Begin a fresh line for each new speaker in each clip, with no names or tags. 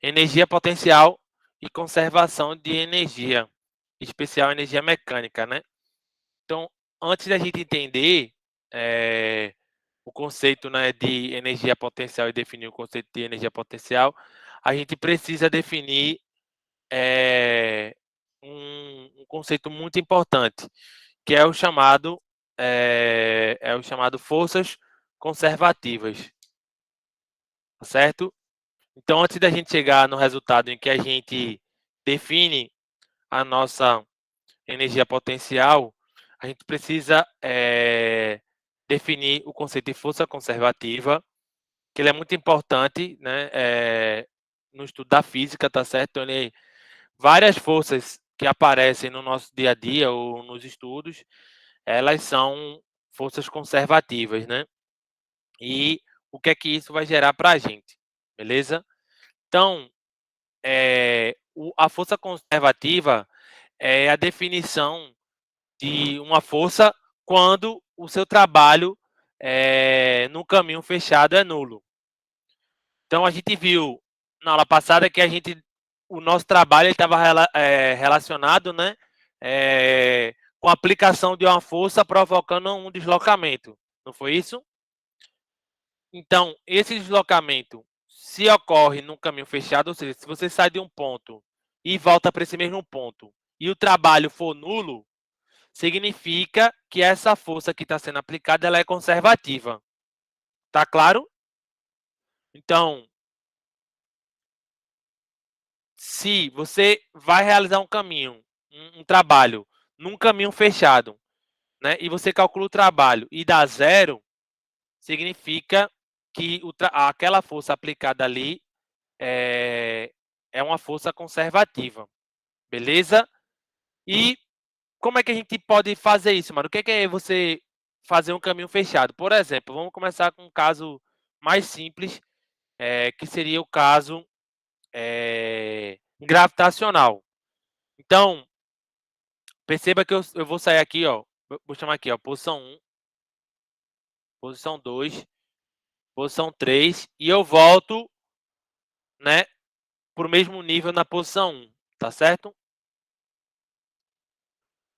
energia potencial e conservação de energia, especial energia mecânica, né? Então, antes da gente entender o conceito, né, de energia potencial e definir o conceito de energia potencial, a gente precisa definir um conceito muito importante, que é o chamado forças conservativas, certo? Então, antes da gente chegar no resultado em que a gente define a nossa energia potencial, a gente precisa definir o conceito de força conservativa, que ele é muito importante, né, no estudo da física, tá certo? Então, várias forças que aparecem no nosso dia a dia ou nos estudos, elas são forças conservativas, né? E o que é que isso vai gerar para a gente, beleza? Então, a força conservativa é a definição de uma força quando o seu trabalho no caminho fechado é nulo. Então, a gente viu na aula passada que o nosso trabalho estava relacionado, né, com a aplicação de uma força provocando um deslocamento. Não foi isso? Então, esse deslocamento, se ocorre num caminho fechado, ou seja, se você sai de um ponto e volta para esse mesmo ponto e o trabalho for nulo, significa que essa força que está sendo aplicada ela é conservativa. Tá claro? Então, se você vai realizar um trabalho num caminho fechado, né, e você calcula o trabalho e dá zero, significa que aquela força aplicada ali é uma força conservativa, beleza? E como é que a gente pode fazer isso, mano? O que é você fazer um caminho fechado? Por exemplo, vamos começar com um caso mais simples, que seria o caso gravitacional. Então, perceba que eu vou sair aqui, ó. Vou chamar aqui, ó, posição 1, posição 2, posição 3, e eu volto, né, para o mesmo nível na posição 1, tá certo?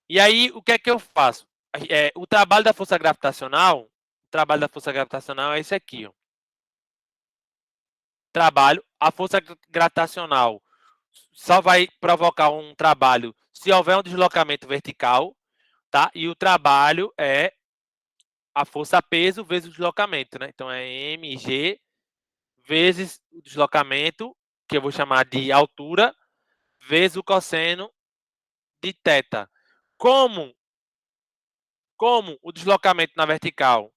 E aí, o que é que eu faço? O trabalho da força gravitacional é esse aqui, ó. A força gravitacional só vai provocar um trabalho se houver um deslocamento vertical, tá? E o trabalho é a força peso vezes o deslocamento, né? Então, é mg vezes o deslocamento, que eu vou chamar de altura, vezes o cosseno de θ. Como o deslocamento na vertical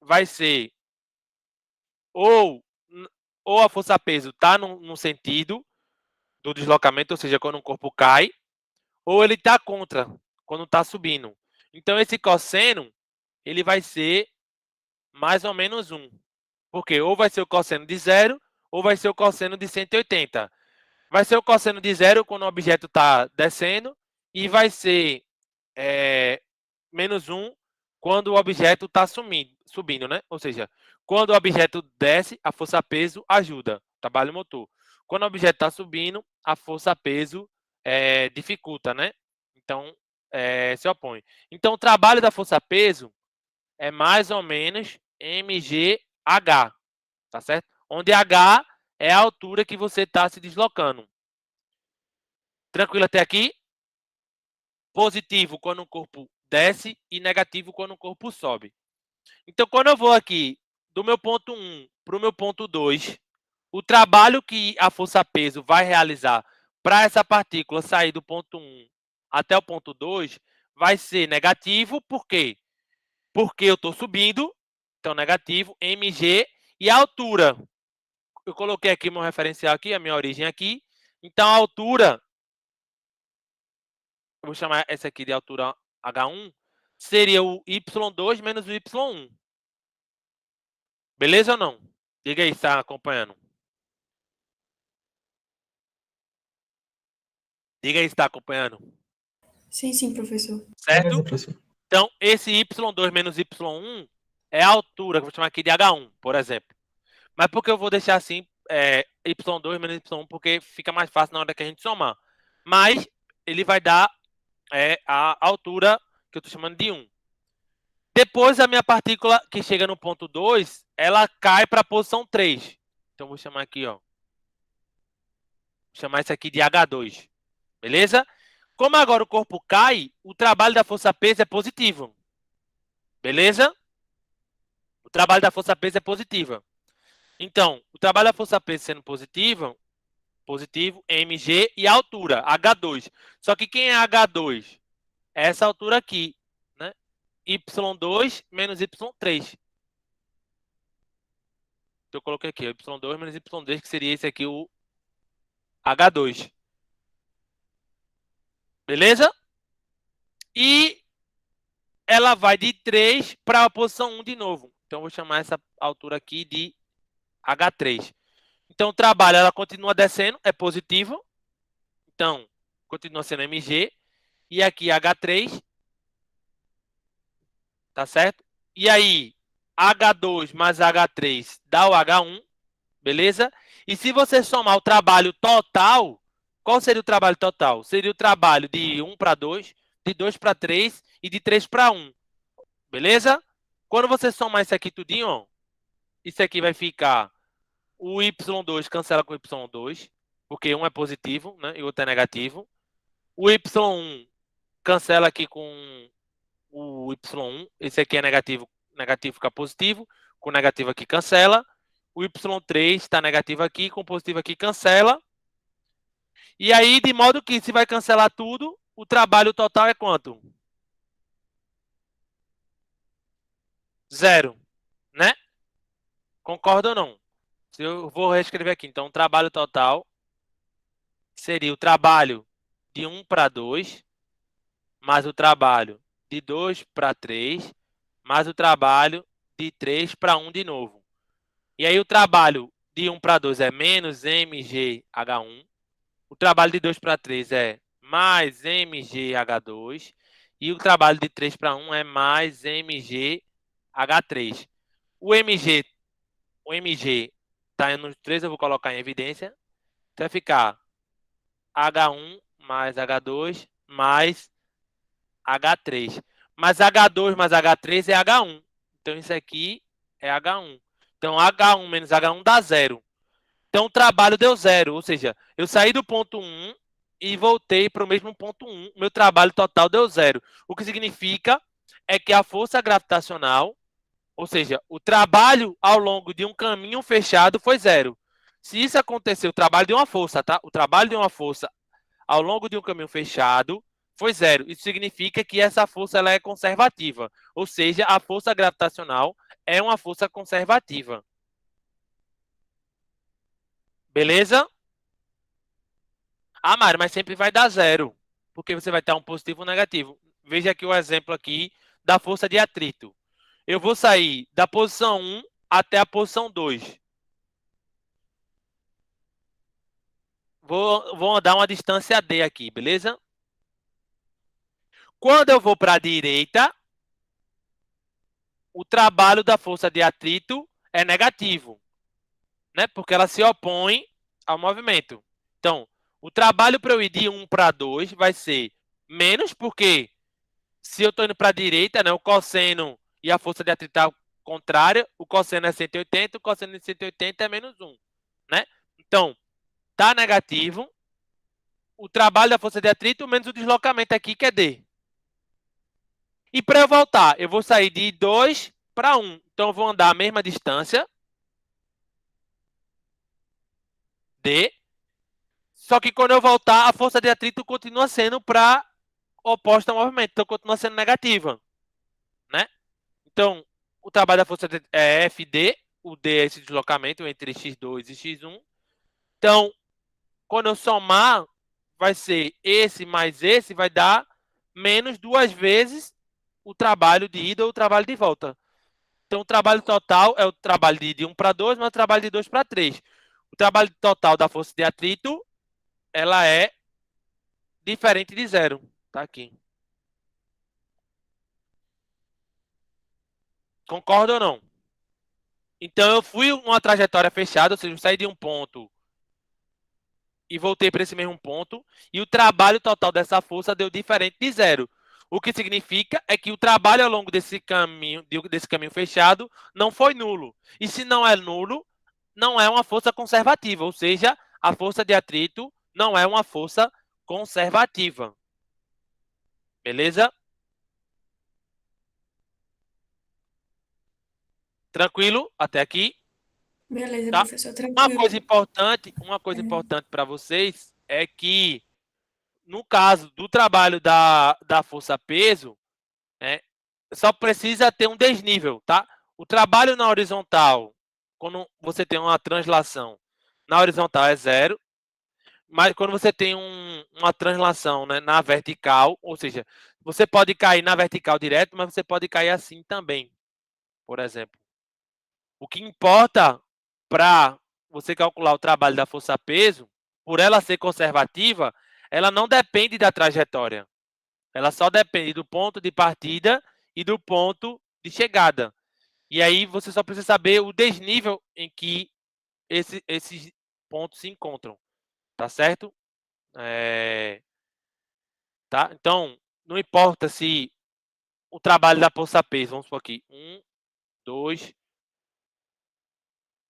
vai ser ou a força peso está no sentido do deslocamento, ou seja, quando um corpo cai, ou ele está contra, quando está subindo. Então, esse cosseno, ele vai ser mais ou menos 1. Porque ou vai ser o cosseno de 0, ou vai ser o cosseno de 180. Vai ser o cosseno de 0 quando o objeto está descendo, e vai ser menos 1 quando o objeto está subindo, né? Ou seja, quando o objeto desce, a força-peso ajuda, trabalho motor. Quando o objeto está subindo, a força-peso dificulta, né? Então, se opõe. Então, o trabalho da força-peso é mais ou menos mgh, tá certo? Onde h é a altura que você está se deslocando. Tranquilo até aqui? Positivo quando o corpo desce e negativo quando o corpo sobe. Então, quando eu vou aqui do meu ponto 1 para o meu ponto 2, o trabalho que a força-peso vai realizar para essa partícula sair do ponto 1 até o ponto 2 vai ser negativo. Por quê? Porque eu estou subindo, então negativo, mg, e a altura. Eu coloquei aqui meu referencial aqui, a minha origem aqui. Então, a altura, eu vou chamar essa aqui de altura H1, seria o y2 menos o y1. Beleza ou não? Diga aí se está acompanhando. Diga aí se está acompanhando.
Sim, sim, professor.
Certo?
Beleza, professor.
Então, esse y2 menos y1 é a altura, que eu vou chamar aqui de H1, por exemplo. Mas por que eu vou deixar assim y2 menos y1, porque fica mais fácil na hora que a gente somar. Mas ele vai dar a altura que eu estou chamando de 1. Depois, a minha partícula que chega no ponto 2, ela cai para a posição 3. Então, vou chamar aqui, ó. Vou chamar isso aqui de H2. Beleza? Como agora o corpo cai, o trabalho da força-peso é positivo. Beleza? O trabalho da força-peso é positivo. Então, o trabalho da força-peso sendo positivo, mg e a altura, H2. Só que quem é H2? É essa altura aqui, né? Y2 menos Y3. Então, eu coloquei aqui, Y2 menos Y3, que seria esse aqui, o H2. Beleza? E ela vai de 3 para a posição 1 de novo. Então, eu vou chamar essa altura aqui de H3. Então, o trabalho, ela continua descendo, é positivo. Então, continua sendo mg. E aqui, H3. Tá certo? E aí, H2 mais H3 dá o H1. Beleza? E se você somar o trabalho total, qual seria o trabalho total? Seria o trabalho de 1 para 2, de 2 para 3 e de 3 para 1. Beleza? Quando você somar isso aqui tudinho, ó, isso aqui vai ficar o Y2 cancela com o Y2, porque um é positivo, né, e o outro é negativo. O Y1 cancela aqui com o Y1. Esse aqui é negativo, negativo fica positivo. Com negativo aqui cancela. O Y3 está negativo aqui, com positivo aqui cancela. E aí, de modo que se vai cancelar tudo, o trabalho total é quanto? 0, né? Concorda ou não? Eu vou reescrever aqui. Então, o trabalho total seria o trabalho de 1 para 2, mais o trabalho de 2 para 3, mais o trabalho de 3 para 1 de novo. E aí o trabalho de 1 para 2 é menos mgh1. O trabalho de 2 para 3 é mais mgh2. E o trabalho de 3 para 1 é mais mgh3. O mg está nos 3, eu vou colocar em evidência. Então vai ficar H1 mais H2 mais H3. Mas H2 mais H3 é H1. Então isso aqui é H1. Então H1 menos H1 dá 0. Então o trabalho deu 0. Ou seja, eu saí do ponto 1 e voltei para o mesmo ponto 1. Meu trabalho total deu 0. O que significa é que a força gravitacional, ou seja, o trabalho ao longo de um caminho fechado foi 0. Se isso acontecer, o trabalho de uma força, tá? O trabalho de uma força ao longo de um caminho fechado foi 0. Isso significa que essa força ela é conservativa. Ou seja, a força gravitacional é uma força conservativa. Beleza? Ah, Mário, mas sempre vai dar 0. Porque você vai ter um positivo ou um negativo. Veja aqui o exemplo aqui da força de atrito. Eu vou sair da posição 1 até a posição 2. Vou andar uma distância D aqui, beleza? Quando eu vou para a direita, o trabalho da força de atrito é negativo, né? Porque ela se opõe ao movimento. Então, o trabalho para eu ir de 1 para 2 vai ser menos, porque se eu estou indo para a direita, né, o cosseno e a força de atrito é contrária, o cosseno é 180, o cosseno de 180 é menos 1, né? Então, tá negativo, o trabalho da força de atrito menos o deslocamento aqui, que é D. E para eu voltar, eu vou sair de 2 para 1. Então, eu vou andar a mesma distância, D. Só que quando eu voltar, a força de atrito continua sendo para oposta ao movimento. Então, continua sendo negativa, né? Então, o trabalho da força é FD. O D é esse deslocamento entre x2 e x1. Então, quando eu somar, vai ser esse mais esse, vai dar menos 2 vezes o trabalho de ida ou o trabalho de volta. Então, o trabalho total é o trabalho de 1 para 2, mas o trabalho de 2 para 3. O trabalho total da força de atrito, ela é diferente de 0. Tá aqui. Concorda ou não? Então, eu fui uma trajetória fechada, ou seja, eu saí de um ponto e voltei para esse mesmo ponto, e o trabalho total dessa força deu diferente de zero. O que significa é que o trabalho ao longo desse caminho fechado não foi nulo. E se não é nulo, não é uma força conservativa, ou seja, a força de atrito não é uma força conservativa. Beleza? Tranquilo até aqui?
Beleza,
Tá?
professor,
Uma
tranquilo.
coisa importante para vocês é que, no caso do trabalho da força-peso, né, só precisa ter um desnível, tá? O trabalho na horizontal, quando você tem uma translação na horizontal é zero, mas quando você tem uma translação, né, na vertical, ou seja, você pode cair na vertical direto, mas você pode cair assim também, por exemplo. O que importa para você calcular o trabalho da força-peso, por ela ser conservativa, ela não depende da trajetória. Ela só depende do ponto de partida e do ponto de chegada. E aí você só precisa saber o desnível em que esses pontos se encontram. Tá certo? Tá? Então, não importa se o trabalho da força-peso, vamos supor aqui, 1, 2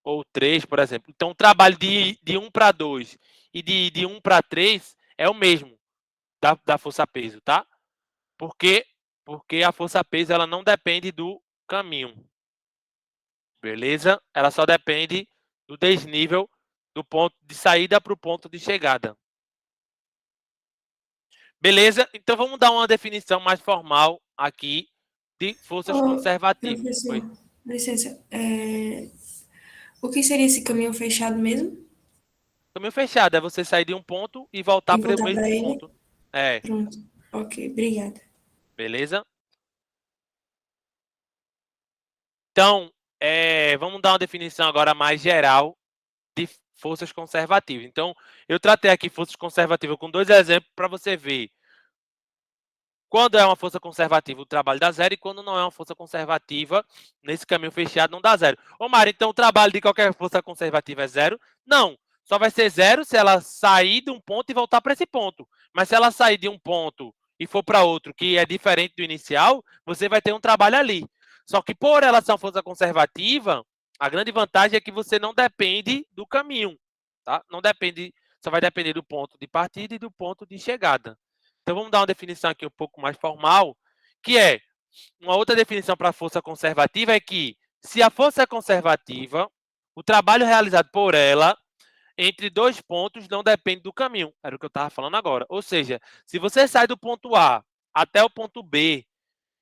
ou 3, por exemplo. Então, o trabalho de 1 para 2 e de 1 para 3 é o mesmo da força-peso, tá? Por quê? Porque a força-peso ela não depende do caminho. Beleza? Ela só depende do desnível do ponto de saída para o ponto de chegada. Beleza? Então vamos dar uma definição mais formal aqui de forças conservativas.
Professor,
Oi.
licença. O que seria esse caminho fechado mesmo?
Caminho fechado é você sair de um ponto e voltar
E
para o
voltar
mesmo
para ele?
ponto. É,
Pronto. Ok, obrigada.
beleza? Então, vamos dar uma definição agora mais geral de forças conservativas. Então, eu tratei aqui forças conservativas com 2 exemplos para você ver quando é uma força conservativa o trabalho dá zero e quando não é uma força conservativa, nesse caminho fechado não dá zero. Ô Mário, então o trabalho de qualquer força conservativa é zero? Não, só vai ser zero se ela sair de um ponto e voltar para esse ponto. Mas se ela sair de um ponto e for para outro que é diferente do inicial, você vai ter um trabalho ali. Só que por ela ser uma força conservativa, a grande vantagem é que você não depende do caminho, tá? Não depende, só vai depender do ponto de partida e do ponto de chegada. Então vamos dar uma definição aqui um pouco mais formal, que é uma outra definição para a força conservativa é que se a força é conservativa, o trabalho realizado por ela entre dois pontos não depende do caminho. Era o que eu estava falando agora. Ou seja, se você sai do ponto A até o ponto B,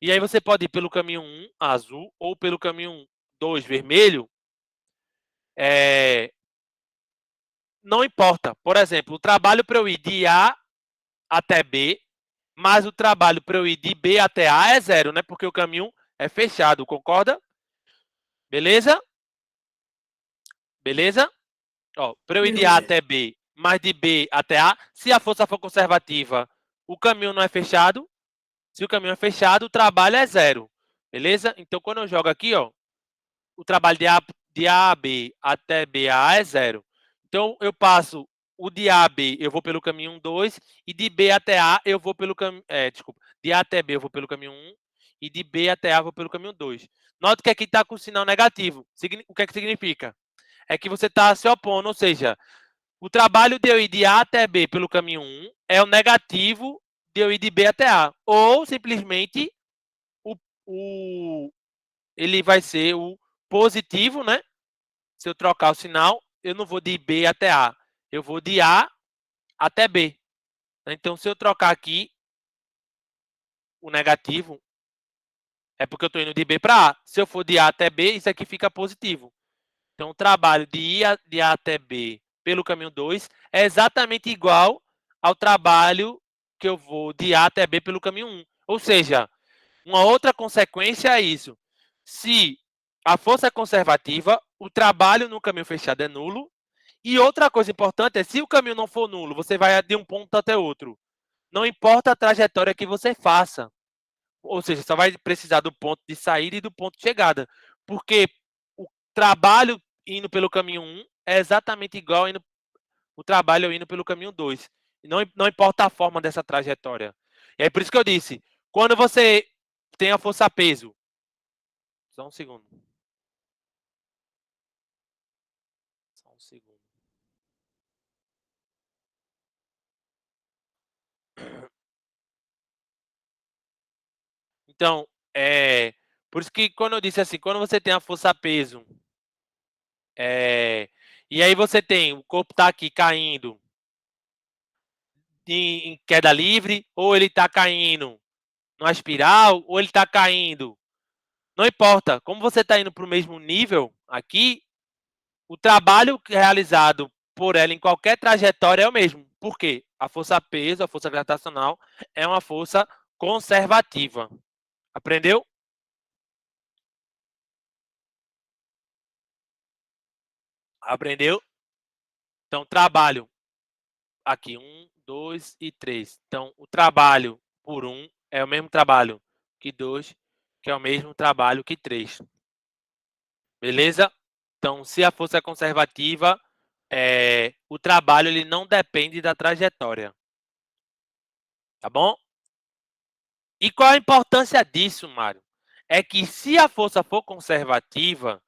e aí você pode ir pelo caminho 1, azul, ou pelo caminho 2, vermelho, não importa. Por exemplo, o trabalho para eu ir de A até B, mas o trabalho para eu ir de B até A é zero, né? Porque o caminho é fechado, concorda? Beleza? Beleza? Ó, para eu ir de A
Beleza.
até B, mas de B até A, se a força for conservativa, o caminho não é fechado. Se o caminho é fechado, o trabalho é zero. Beleza? Então, quando eu jogo aqui, ó, o trabalho de A a B até B a A é zero. Então, eu passo o de A a B, eu vou pelo caminho 1, 2, e de B até A eu vou pelo caminho... desculpa. De A até B eu vou pelo caminho 1, e de B até A eu vou pelo caminho 2. Note que aqui está com o sinal negativo. O que é que significa? É que você está se opondo, ou seja, o trabalho de eu ir de A até B pelo caminho 1 é o negativo de eu ir de B até A. Ou, simplesmente, o, o, ele vai ser o positivo, né? Se eu trocar o sinal, eu não vou de B até A, eu vou de A até B. Então, se eu trocar aqui o negativo, é porque eu estou indo de B para A. Se eu for de A até B, isso aqui fica positivo. Então, o trabalho de A até B pelo caminho 2 é exatamente igual ao trabalho que eu vou de A até B pelo caminho 1. Ou seja, uma outra consequência é isso. Se a força é conservativa, o trabalho no caminho fechado é nulo. E outra coisa importante é, se o caminho não for nulo, você vai de um ponto até outro. Não importa a trajetória que você faça. Ou seja, só vai precisar do ponto de saída e do ponto de chegada. Porque o trabalho indo pelo caminho 1 é exatamente igual indo o trabalho indo pelo caminho 2. Não importa a forma dessa trajetória. E é por isso que eu disse, quando você tem a força-peso... Só um segundo. Só um segundo. Então, por isso que quando eu disse assim, quando você tem a força-peso, e aí você tem, o corpo está aqui caindo em queda livre, ou ele está caindo numa espiral, ou ele está caindo... Não importa, como você está indo para o mesmo nível aqui, o trabalho realizado por ela em qualquer trajetória é o mesmo. Por quê? A força-peso, a força gravitacional, é uma força conservativa. Aprendeu? Aprendeu? Então, trabalho aqui, 1, 2 e 3. Então, o trabalho por 1 é o mesmo trabalho que 2, que é o mesmo trabalho que 3. Beleza? Então, se a força é conservativa, o trabalho ele não depende da trajetória. Tá bom? E qual a importância disso, Mário? É que se a força for conservativa,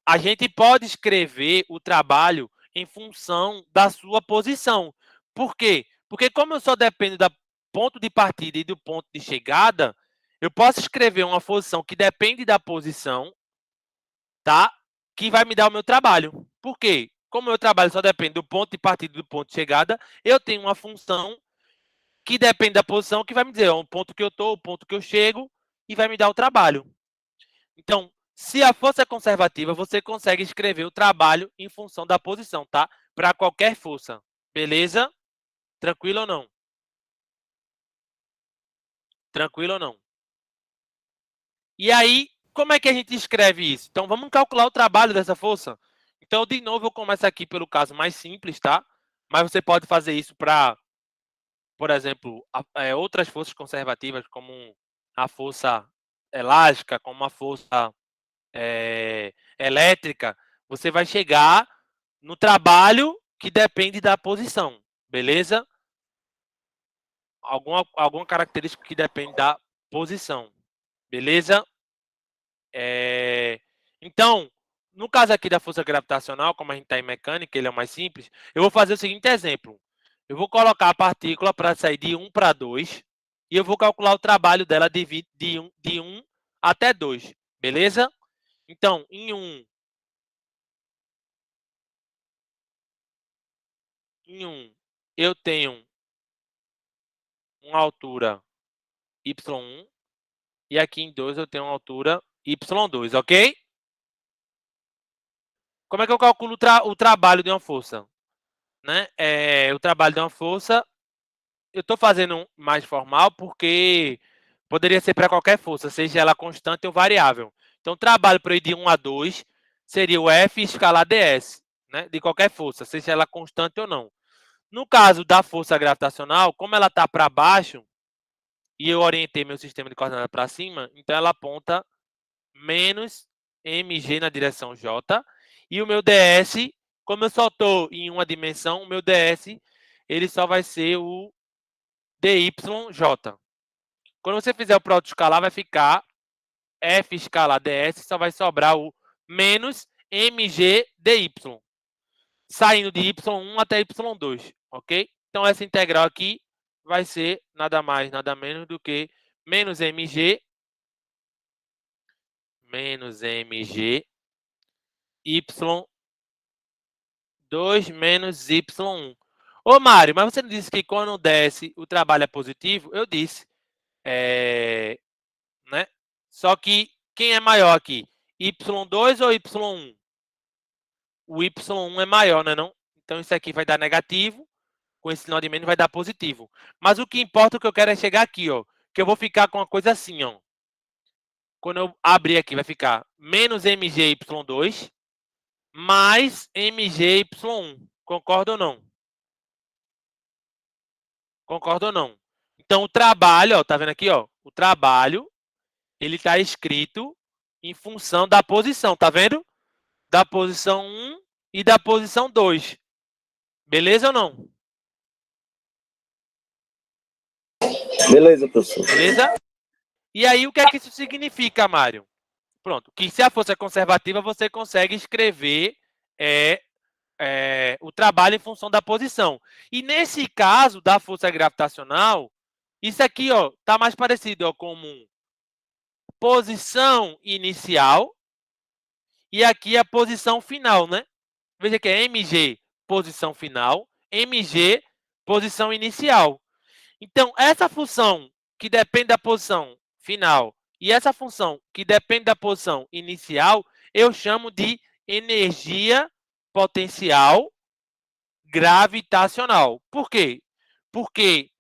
a gente pode escrever o trabalho em função da sua posição. Por quê? Porque como eu só dependo do ponto de partida e do ponto de chegada, eu posso escrever uma função que depende da posição, tá? Que vai me dar o meu trabalho. Por quê? Como o meu trabalho só depende do ponto de partida e do ponto de chegada, eu tenho uma função que depende da posição, que vai me dizer o ponto que eu estou, o ponto que eu chego, e vai me dar o trabalho. Então, se a força é conservativa, você consegue escrever o trabalho em função da posição, tá? Para qualquer força. Beleza? Tranquilo ou não? Tranquilo ou não? E aí, como é que a gente escreve isso? Então, vamos calcular o trabalho dessa força. Então, de novo, eu começo aqui pelo caso mais simples, tá? Mas você pode fazer isso para, por exemplo, outras forças conservativas, como a força elástica, como a força elétrica. Você vai chegar no trabalho que depende da posição, beleza? Alguma característica que depende da posição, beleza? Então, no caso aqui da força gravitacional, como a gente está em mecânica, ele é o mais simples, eu vou fazer o seguinte exemplo. Eu vou colocar a partícula para sair de 1 para 2 e eu vou calcular o trabalho dela de 1 até 2, beleza? Então, em 1, eu tenho uma altura y1 e aqui em 2 eu tenho uma altura y2, ok? Como é que eu calculo o trabalho de uma força? Né? O trabalho de uma força, eu estou fazendo mais formal porque poderia ser para qualquer força, seja ela constante ou variável. Então, o trabalho para ir de 1 a 2 seria o F escalar ds, né? De qualquer força, seja ela constante ou não. No caso da força gravitacional, como ela está para baixo, e eu orientei meu sistema de coordenada para cima, então ela aponta menos mg na direção j, e o meu ds, como eu só estou em uma dimensão, o meu ds ele só vai ser o dyj. Quando você fizer o produto escalar, vai ficar f escalar ds, só vai sobrar o menos mg dy, saindo de y1 até y2, ok? Então, essa integral aqui vai ser nada mais, nada menos do que menos mg y2 menos y1. Ô, Mário, mas você não disse que quando desce o trabalho é positivo? Eu disse. Né? Só que quem é maior aqui? Y2 ou Y1? O Y1 é maior, né, não? Então, isso aqui vai dar negativo. Com esse sinal de menos vai dar positivo. Mas o que importa, o que eu quero é chegar aqui, ó. Que eu vou ficar com uma coisa assim, ó. Quando eu abrir aqui, vai ficar menos mgy2 mais mgy1. Concorda ou não? Concorda ou não? Então, o trabalho, ó, tá vendo aqui, ó? O trabalho, ele está escrito em função da posição, tá vendo? Da posição 1 e da posição 2. Beleza ou não?
Beleza, professor.
Beleza? E aí, o que é que isso significa, Mário? Pronto, que se a força é conservativa, você consegue escrever o trabalho em função da posição. E nesse caso da força gravitacional, isso aqui ó, tá mais parecido ó, como posição inicial e aqui a posição final, né? Veja que é mg, posição final, mg, posição inicial. Então, essa função que depende da posição final e essa função que depende da posição inicial, eu chamo de energia potencial gravitacional. Por quê? Porque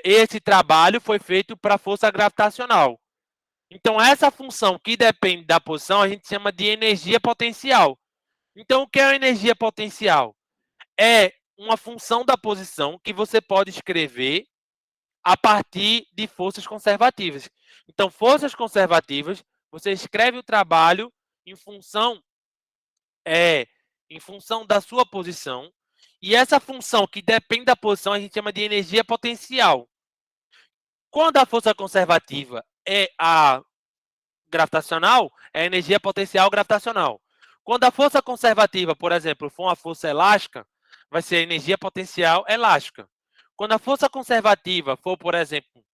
esse trabalho foi feito para força gravitacional. Então, essa função que depende da posição, a gente chama de energia potencial. Então, o que é a energia potencial? É uma função da posição que você pode escrever a partir de forças conservativas. Então, forças conservativas, você escreve o trabalho em função da sua posição. E essa função que depende da posição, a gente chama de energia potencial. Quando a força conservativa é a gravitacional, é a energia potencial gravitacional. Quando a força conservativa, por exemplo, for uma força elástica, vai ser a energia potencial elástica. Quando a força conservativa for, por exemplo,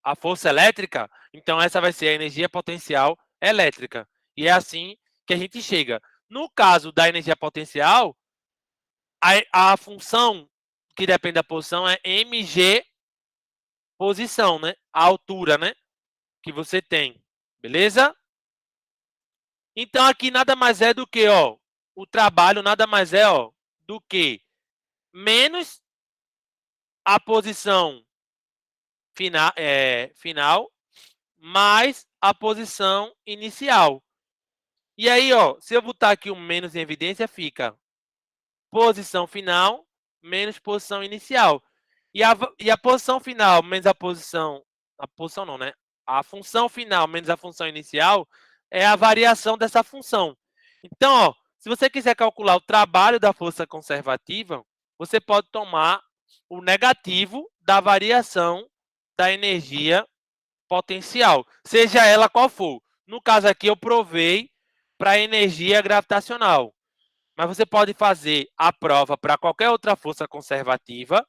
a força elétrica, então essa vai ser a energia potencial elétrica. E é assim que a gente chega. No caso da energia potencial, a função que depende da posição é mg posição, né? A altura, né? Que você tem. Beleza? Então, aqui nada mais é do que, ó, o trabalho nada mais é, ó, do que menos a posição final mais a posição inicial. E aí, ó, se eu botar aqui um menos em evidência, fica posição final menos posição inicial. E a posição final menos a posição não, né? A função final menos a função inicial é a variação dessa função. Então, ó, se você quiser calcular o trabalho da força conservativa, você pode tomar o negativo da variação da energia potencial, seja ela qual for. No caso aqui, eu provei para a energia gravitacional. Mas você pode fazer a prova para qualquer outra força conservativa.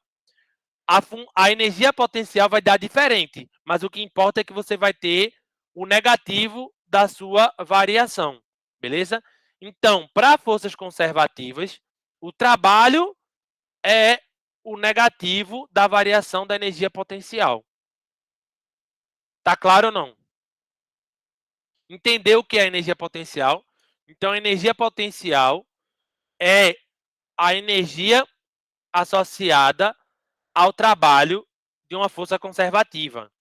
A energia potencial vai dar diferente, mas o que importa é que você vai ter o negativo da sua variação, beleza? Então, para forças conservativas, o trabalho é o negativo da variação da energia potencial. Tá claro ou não? Entendeu o que é energia potencial? Então, a energia potencial é a energia associada ao trabalho de uma força conservativa.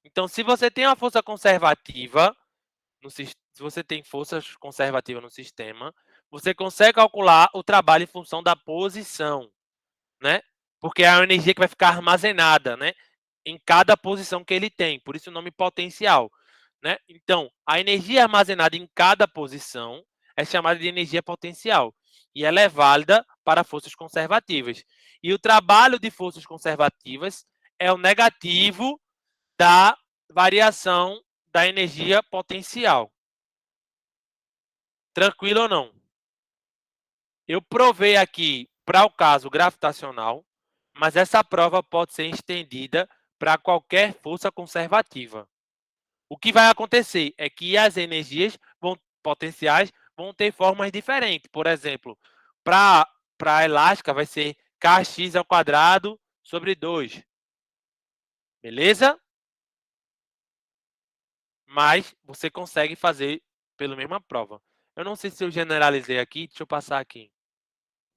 Então, se você tem uma força conservativa, se você tem forças conservativas no sistema, você consegue calcular o trabalho em função da posição, né? Porque é a energia que vai ficar armazenada, né? Em cada posição que ele tem, por isso o nome potencial, né? Então, a energia armazenada em cada posição é chamada de energia potencial e ela é válida para forças conservativas. E o trabalho de forças conservativas é o negativo da variação da energia potencial. Tranquilo ou não? Eu provei aqui para o caso gravitacional, mas essa prova pode ser estendida para qualquer força conservativa. O que vai acontecer é que as energias potenciais vão ter formas diferentes. Por exemplo, para a elástica vai ser kx ao quadrado sobre 2. Beleza? Mas você consegue fazer pela mesma prova. Eu não sei se eu generalizei aqui. Deixa eu passar aqui.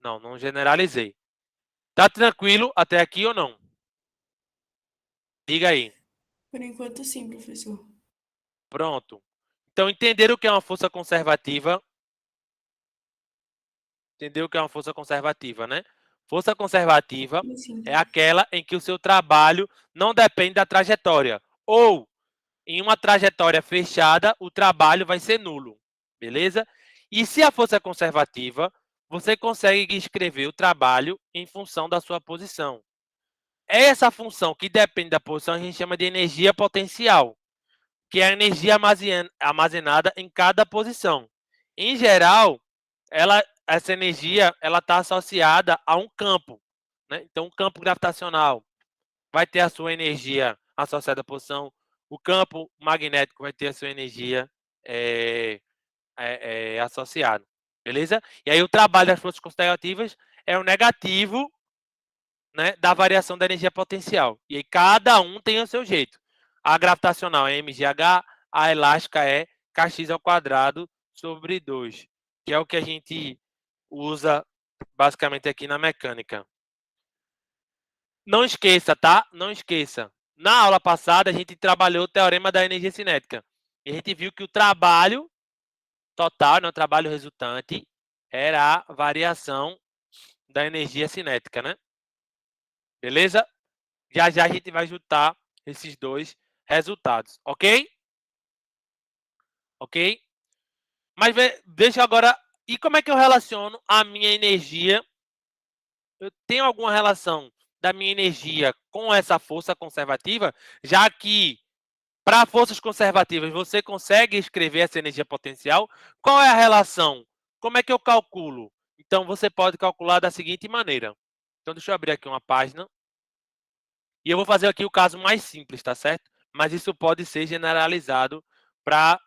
Não, não generalizei. Tá tranquilo até aqui ou não? Diga aí.
Por enquanto, sim, professor.
Pronto. Então, entenderam o que é uma força conservativa? Entendeu o que é uma força conservativa, né? Força conservativa
Sim.
é aquela em que o seu trabalho não depende da trajetória. Ou, em uma trajetória fechada, o trabalho vai ser nulo. Beleza? E se a força é conservativa, você consegue escrever o trabalho em função da sua posição. Essa função que depende da posição a gente chama de energia potencial, que é a energia armazenada em cada posição. Em geral, essa energia está associada a um campo, né? Então, um campo gravitacional vai ter a sua energia associada à posição, o campo magnético vai ter a sua energia associada, beleza? E aí o trabalho das forças conservativas é o negativo, né, da variação da energia potencial. E aí cada um tem o seu jeito. A gravitacional é mgh, a elástica é kx ao quadrado sobre 2, que é o que a gente usa basicamente aqui na mecânica. Não esqueça, tá? Não esqueça. Na aula passada, a gente trabalhou o teorema da energia cinética. E a gente viu que o trabalho total, né, o trabalho resultante, era a variação da energia cinética, né? Beleza? Já já a gente vai juntar esses dois resultados, ok? Ok? Mas deixa agora... E como é que eu relaciono a minha energia? Eu tenho alguma relação da minha energia com essa força conservativa, já que para forças conservativas você consegue escrever essa energia potencial. Qual é a relação? Como é que eu calculo? Então, você pode calcular da seguinte maneira. Então, deixa eu abrir aqui uma página. E eu vou fazer aqui o caso mais simples, tá certo? Mas isso pode ser generalizado para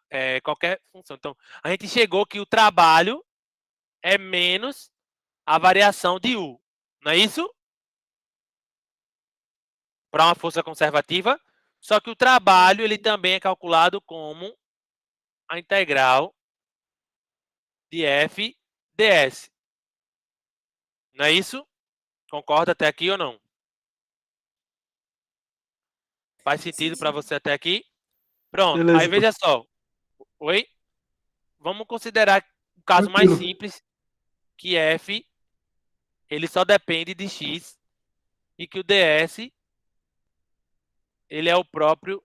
qualquer função. Então, a gente chegou que o trabalho é menos a variação de U. Não é isso? Para uma força conservativa. Só que o trabalho ele também é calculado como a integral de F ds. Não é isso? Concorda até aqui ou não? Faz sentido para você até aqui? Pronto.
Beleza,
Aí veja só. Oi? Vamos considerar o caso mais
tranquilo.
simples, que F ele só depende de X e que o ds ele é o próprio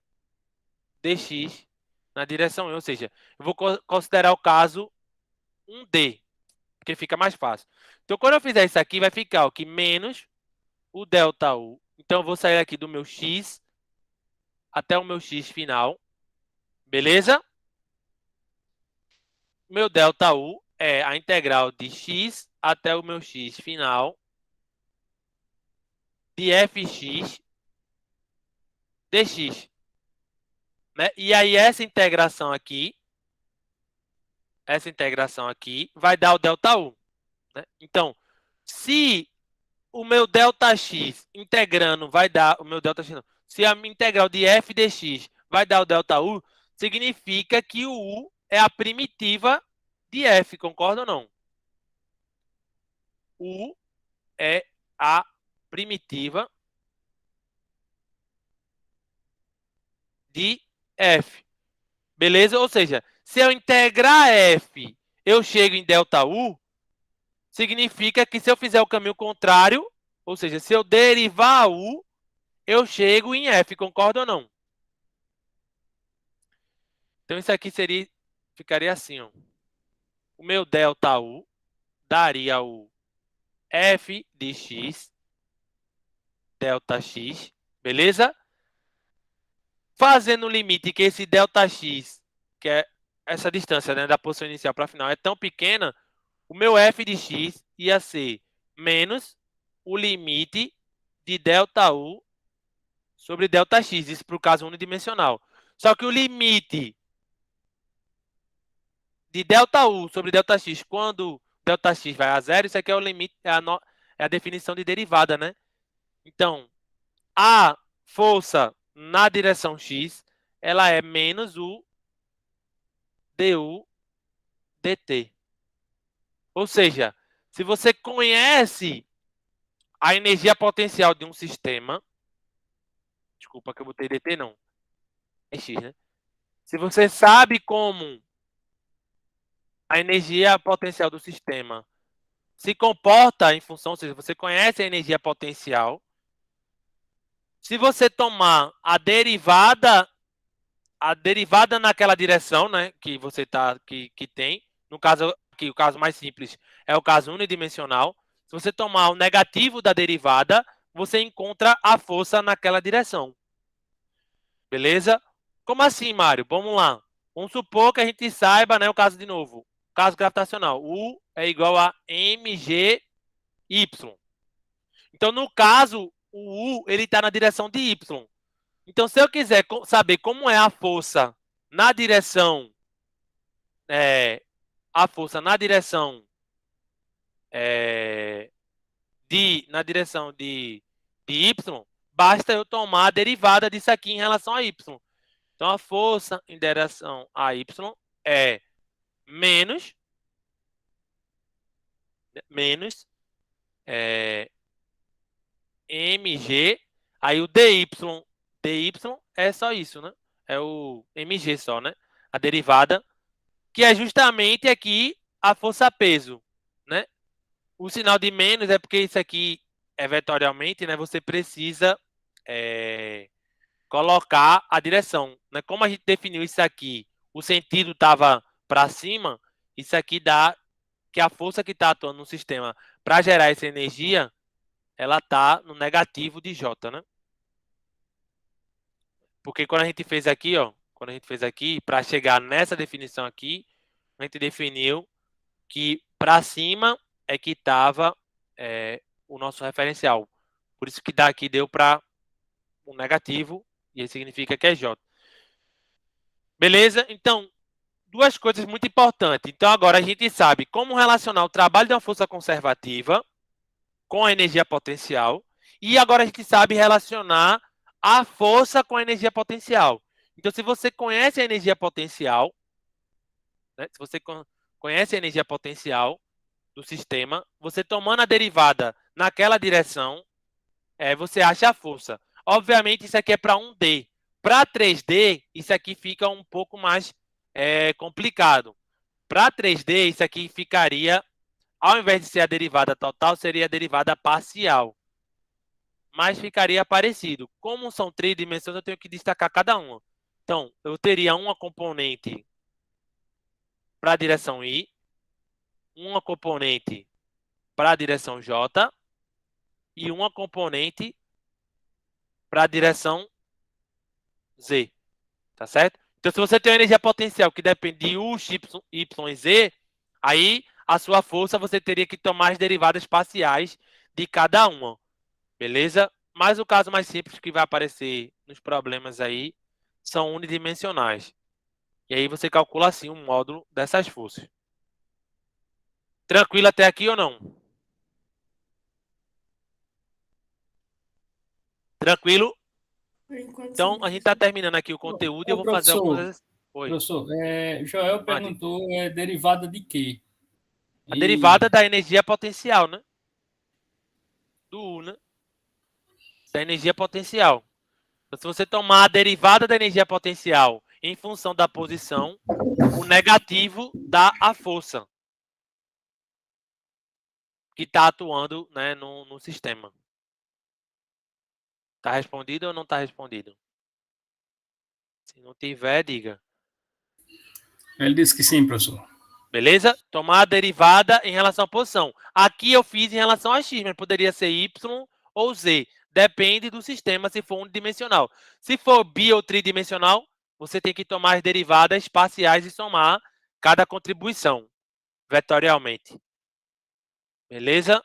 dx na direção E. Ou seja, eu vou considerar o caso 1D, porque fica mais fácil. Então, quando eu fizer isso aqui, vai ficar o que menos o ΔU. Então, eu vou sair aqui do meu X até o meu X final. Beleza? Meu ΔU é a integral de X até o meu X final de fx dx. Né? E aí, essa integração aqui vai dar o ΔU. Né? Então, se o meu ΔX integrando vai dar o meu ΔX, não. Se a minha integral de f dx vai dar o ΔU, significa que o U é a primitiva de f, concorda ou não? U é a primitiva de f. Beleza? Ou seja, se eu integrar f, eu chego em ΔU, significa que se eu fizer o caminho contrário, ou seja, se eu derivar U, eu chego em F, concorda ou não? Então, isso aqui ficaria assim, ó. O meu ΔU daria o F de X, ΔX, beleza? Fazendo o limite que esse ΔX, que é essa distância, né, da posição inicial para a final, é tão pequena, o meu F de X ia ser menos o limite de ΔU sobre ΔX, isso para o caso unidimensional. Só que o limite de ΔU sobre ΔX, quando ΔX vai a zero, isso aqui é o limite, é a definição de derivada, né? Então, a força na direção X, ela é menos o du dt. Ou seja, se você conhece a energia potencial de um sistema, desculpa que eu botei dt não, é x, né? Se você sabe como a energia potencial do sistema se comporta em função, ou seja, você conhece a energia potencial, se você tomar a derivada naquela direção, né, que você tá que tem, no caso aqui, o caso mais simples é o caso unidimensional. Se você tomar o negativo da derivada, você encontra a força naquela direção. Beleza? Como assim, Mário? Vamos lá. Vamos supor que a gente saiba, né, o caso de novo. Caso gravitacional. U é igual a mgy. Então, no caso, o U ele está na direção de y. Então, se eu quiser saber como é a força na direção de y, basta eu tomar a derivada disso aqui em relação a y. Então, a força em direção a y é menos mg, aí o dy é só isso, né? É o mg só, né? A derivada, que é justamente aqui a força-peso, né? O sinal de menos é porque isso aqui é vetorialmente, né? Você precisa colocar a direção, né? Como a gente definiu isso aqui, o sentido estava para cima, isso aqui dá que a força que está atuando no sistema para gerar essa energia, ela está no negativo de J, né? Porque quando a gente fez aqui, ó, para chegar nessa definição aqui, a gente definiu que para cima é que estava o nosso referencial. Por isso que daqui deu para um negativo, e isso significa que é J. Beleza? Então, duas coisas muito importantes. Então, agora a gente sabe como relacionar o trabalho de uma força conservativa com a energia potencial. E agora a gente sabe relacionar a força com a energia potencial. Então, se você conhece a energia potencial, né? Se você conhece a energia potencial do sistema, você tomando a derivada naquela direção, você acha a força. Obviamente, isso aqui é para 1D. Para 3D, isso aqui fica um pouco mais complicado. Para 3D, isso aqui ficaria, ao invés de ser a derivada total, seria a derivada parcial. Mas ficaria parecido. Como são 3 dimensões, eu tenho que destacar cada uma. Então, eu teria uma componente para a direção I, uma componente para a direção J e uma componente para a direção Z. Tá certo? Então, se você tem uma energia potencial que depende de U, Y e Z, aí a sua força você teria que tomar as derivadas parciais de cada uma. Beleza? Mas o caso mais simples que vai aparecer nos problemas aí são unidimensionais. E aí você calcula assim um módulo dessas forças. Tranquilo até aqui ou não? Tranquilo?
Por enquanto,
Então,
sim,
a gente está
professor.
terminando aqui o conteúdo e eu vou fazer
Professor,
algumas... Oi,
professor, Joel
Mande.
perguntou derivada de quê?
A derivada da energia potencial, né? Do U, né? Da energia potencial. Então, se você tomar a derivada da energia potencial em função da posição, o negativo dá a força que está atuando, né, no sistema. Está respondido ou não está respondido? Se não tiver, diga.
Ele disse que sim, professor.
Beleza? Tomar a derivada em relação à posição. Aqui eu fiz em relação a x, mas poderia ser y ou z. Depende do sistema, se for unidimensional. Se for bi ou tridimensional, você tem que tomar as derivadas parciais e somar cada contribuição, vetorialmente. Beleza?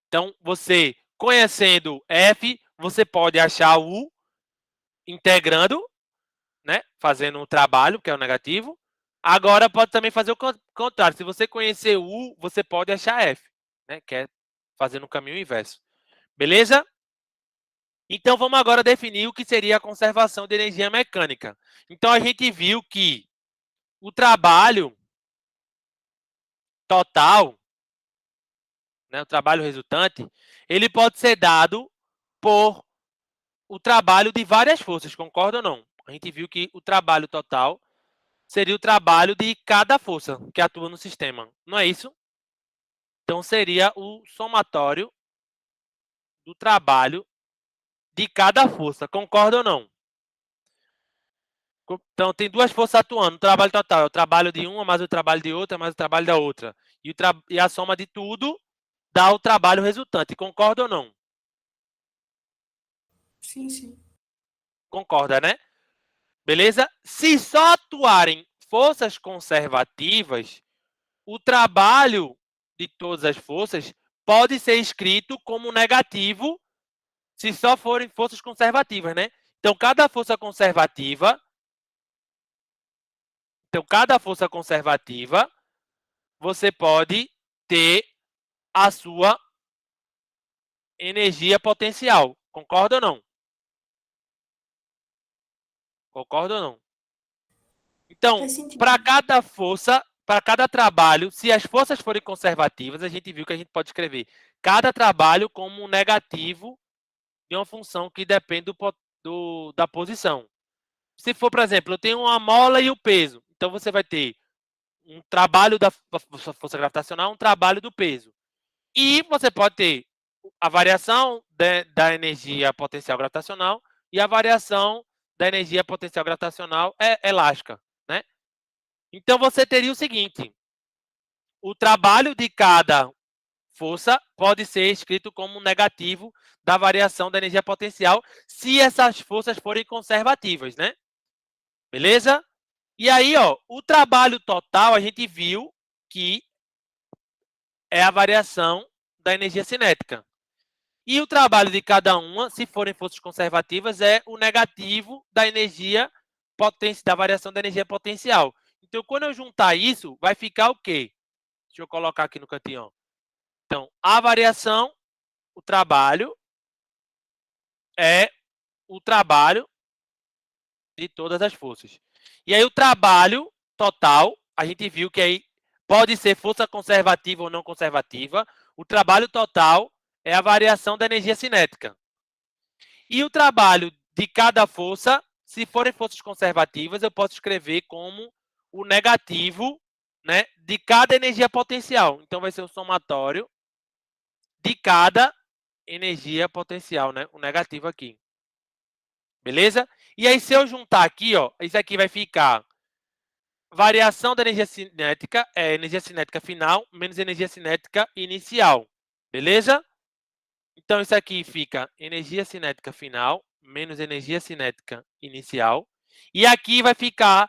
Então, você, conhecendo f, você pode achar u integrando, né? Fazendo um trabalho, que é o negativo. Agora, pode também fazer o contrário. Se você conhecer U, você pode achar F, né? Que é fazendo o caminho inverso. Beleza? Então, vamos agora definir o que seria a conservação de energia mecânica. Então, a gente viu que o trabalho total, né, o trabalho resultante, ele pode ser dado por o trabalho de várias forças, concorda ou não? A gente viu que o trabalho total seria o trabalho de cada força que atua no sistema. Não é isso? Então, seria o somatório do trabalho de cada força. Concorda ou não? Então, tem duas forças atuando. O trabalho total é o trabalho de uma, mais o trabalho de outra, mais o trabalho da outra. E a soma de tudo dá o trabalho resultante. Concorda ou não?
Sim, sim.
Concorda, né? Beleza? Se só atuarem forças conservativas, o trabalho de todas as forças pode ser escrito como negativo se só forem forças conservativas, né? Então, cada força conservativa, você pode ter a sua energia potencial. Concorda ou não? Concorda ou não? Então,
Faz sentido.
para cada força, para cada trabalho, se as forças forem conservativas, a gente viu que a gente pode escrever cada trabalho como um negativo de uma função que depende da posição. Se for, por exemplo, eu tenho uma mola e o peso, então você vai ter um trabalho da força gravitacional, um trabalho do peso. E você pode ter a variação da energia potencial gravitacional e a variação da energia potencial gravitacional elástica, né? Então você teria o seguinte: o trabalho de cada força pode ser escrito como negativo da variação da energia potencial se essas forças forem conservativas, né? Beleza? E aí, ó, o trabalho total a gente viu que é a variação da energia cinética. E o trabalho de cada uma, se forem forças conservativas, é o negativo da energia da variação da energia potencial. Então, quando eu juntar isso, vai ficar o quê? Deixa eu colocar aqui no cantinho. Então, a variação, o trabalho, é o trabalho de todas as forças. E aí, o trabalho total, a gente viu que aí pode ser força conservativa ou não conservativa. O trabalho total é a variação da energia cinética. E o trabalho de cada força, se forem forças conservativas, eu posso escrever como o negativo, né, de cada energia potencial. Então, vai ser o somatório de cada energia potencial, né? O negativo aqui. Beleza? E aí, se eu juntar aqui, ó, isso aqui vai ficar variação da energia cinética final, menos energia cinética inicial. Beleza? Então, isso aqui fica energia cinética final, menos energia cinética inicial. E aqui vai ficar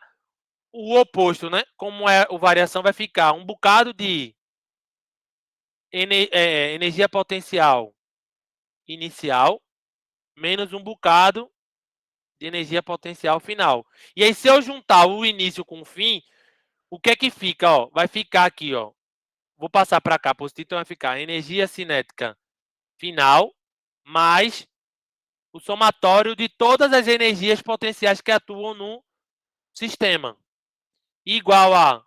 o oposto, né? Como é a variação, vai ficar um bocado de energia potencial inicial, menos um bocado de energia potencial final. E aí, se eu juntar o início com o fim, o que é que fica? Ó, vai ficar aqui, ó. Vou passar para cá, positivo, então vai ficar energia cinética final mais o somatório de todas as energias potenciais que atuam no sistema. Igual a,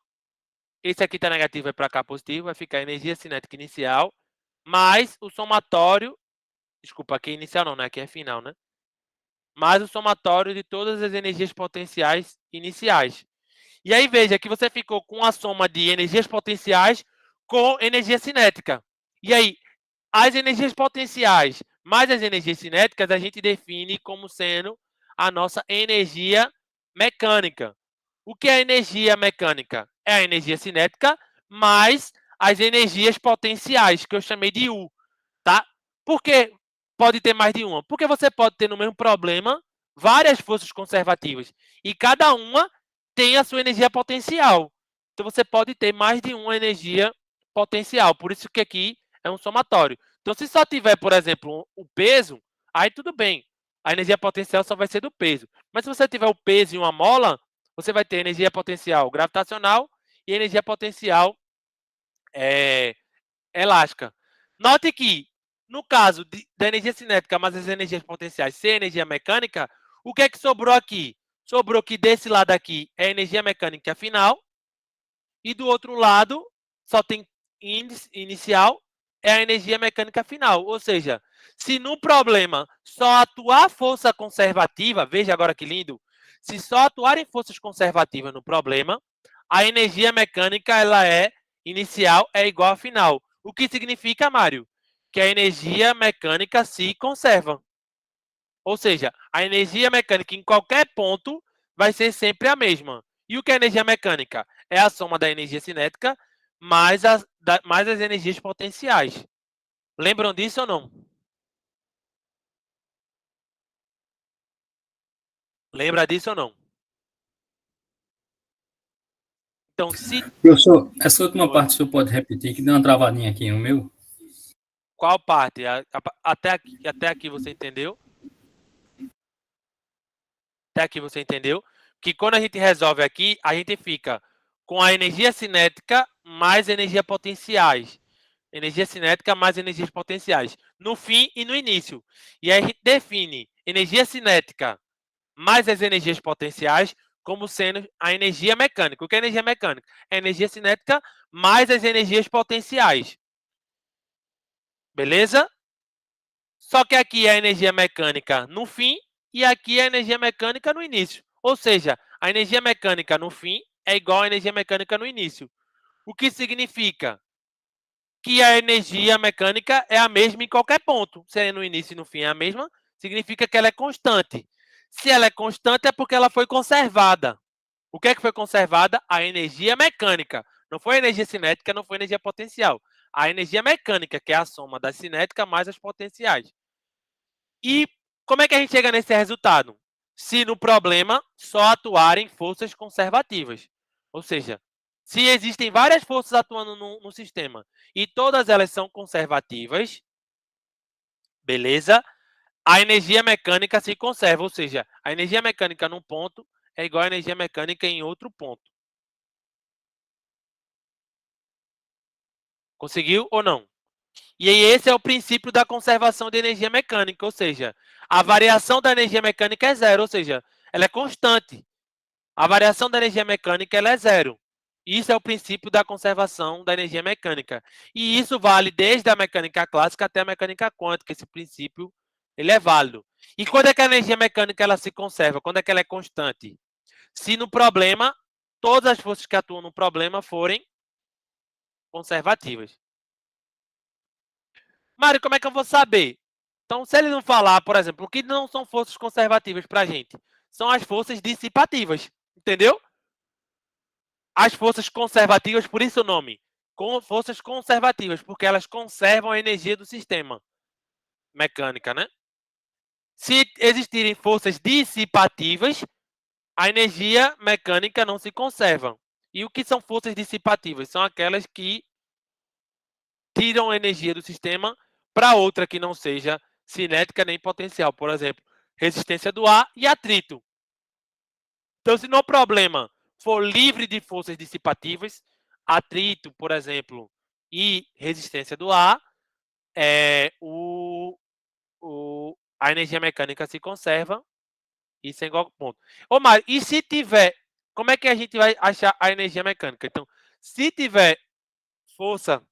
esse aqui está negativo, vai para cá positivo, vai ficar energia cinética inicial mais o somatório, desculpa, aqui é inicial não, né? Aqui é final, né? Mais o somatório de todas as energias potenciais iniciais. E aí veja que você ficou com a soma de energias potenciais com energia cinética. E aí, as energias potenciais mais as energias cinéticas a gente define como sendo a nossa energia mecânica. O que é energia mecânica? É a energia cinética mais as energias potenciais, que eu chamei de U, tá? Por que pode ter mais de uma? Porque você pode ter no mesmo problema várias forças conservativas e cada uma tem a sua energia potencial. Então você pode ter mais de uma energia potencial. Por isso que aqui é um somatório. Então se só tiver, por exemplo, o peso, aí tudo bem. A energia potencial só vai ser do peso. Mas se você tiver o peso e uma mola, você vai ter energia potencial gravitacional e energia potencial elástica. Note que, no caso da energia cinética mais as energias potenciais ser energia mecânica, o que é que sobrou aqui? Sobrou que desse lado aqui é energia mecânica final e do outro lado só tem inicial, é a energia mecânica final. Ou seja, se no problema só atuar força conservativa, veja agora que lindo, se só atuarem forças conservativas no problema, a energia mecânica ela é inicial é igual a final. O que significa, Mário? Que a energia mecânica se conserva. Ou seja, a energia mecânica em qualquer ponto vai ser sempre a mesma. E o que é energia mecânica? É a soma da energia cinética mais as energias potenciais. Lembram disso ou não? Lembra disso ou não? Então, se...
Professor, essa última parte o senhor pode repetir, que deu uma travadinha aqui no meu?
Qual parte? Até aqui você entendeu? Até aqui você entendeu? Que quando a gente resolve aqui, a gente fica com a energia cinética mais energia potenciais. Energia cinética mais energias potenciais. No fim e no início. E aí a gente define energia cinética mais as energias potenciais como sendo a energia mecânica. O que é energia mecânica? É energia cinética mais as energias potenciais. Beleza? Só que aqui é a energia mecânica no fim e aqui é a energia mecânica no início. Ou seja, a energia mecânica no fim é igual à energia mecânica no início. O que significa que a energia mecânica é a mesma em qualquer ponto. Se é no início e no fim é a mesma, significa que ela é constante. Se ela é constante, é porque ela foi conservada. O que é que foi conservada? A energia mecânica. Não foi a energia cinética, não foi a energia potencial. A energia mecânica, que é a soma da cinética mais as potenciais. E como é que a gente chega nesse resultado? Se no problema só atuarem forças conservativas. Ou seja, se existem várias forças atuando no sistema e todas elas são conservativas, beleza? A energia mecânica se conserva, ou seja, a energia mecânica num ponto é igual à energia mecânica em outro ponto. Conseguiu ou não? E aí esse é o princípio da conservação de energia mecânica, ou seja, a variação da energia mecânica é zero, ou seja, ela é constante. A variação da energia mecânica ela é zero. Isso é o princípio da conservação da energia mecânica. E isso vale desde a mecânica clássica até a mecânica quântica. Esse princípio ele é válido. E quando é que a energia mecânica ela se conserva? Quando é que ela é constante? Se no problema, todas as forças que atuam no problema forem conservativas. Mário, como é que eu vou saber? Então, se ele não falar, por exemplo, o que não são forças conservativas para a gente? São as forças dissipativas. Entendeu? As forças conservativas, por isso o nome. Com forças conservativas, porque elas conservam a energia do sistema mecânica, né? Se existirem forças dissipativas, a energia mecânica não se conserva. E o que são forças dissipativas? São aquelas que tiram a energia do sistema para outra que não seja cinética nem potencial. Por exemplo, resistência do ar e atrito. Então, se no problema for livre de forças dissipativas, atrito, por exemplo, e resistência do ar, a energia mecânica se conserva e sem igual ponto. Ô, Mário, e se tiver, como é que a gente vai achar a energia mecânica? Então, se tiver força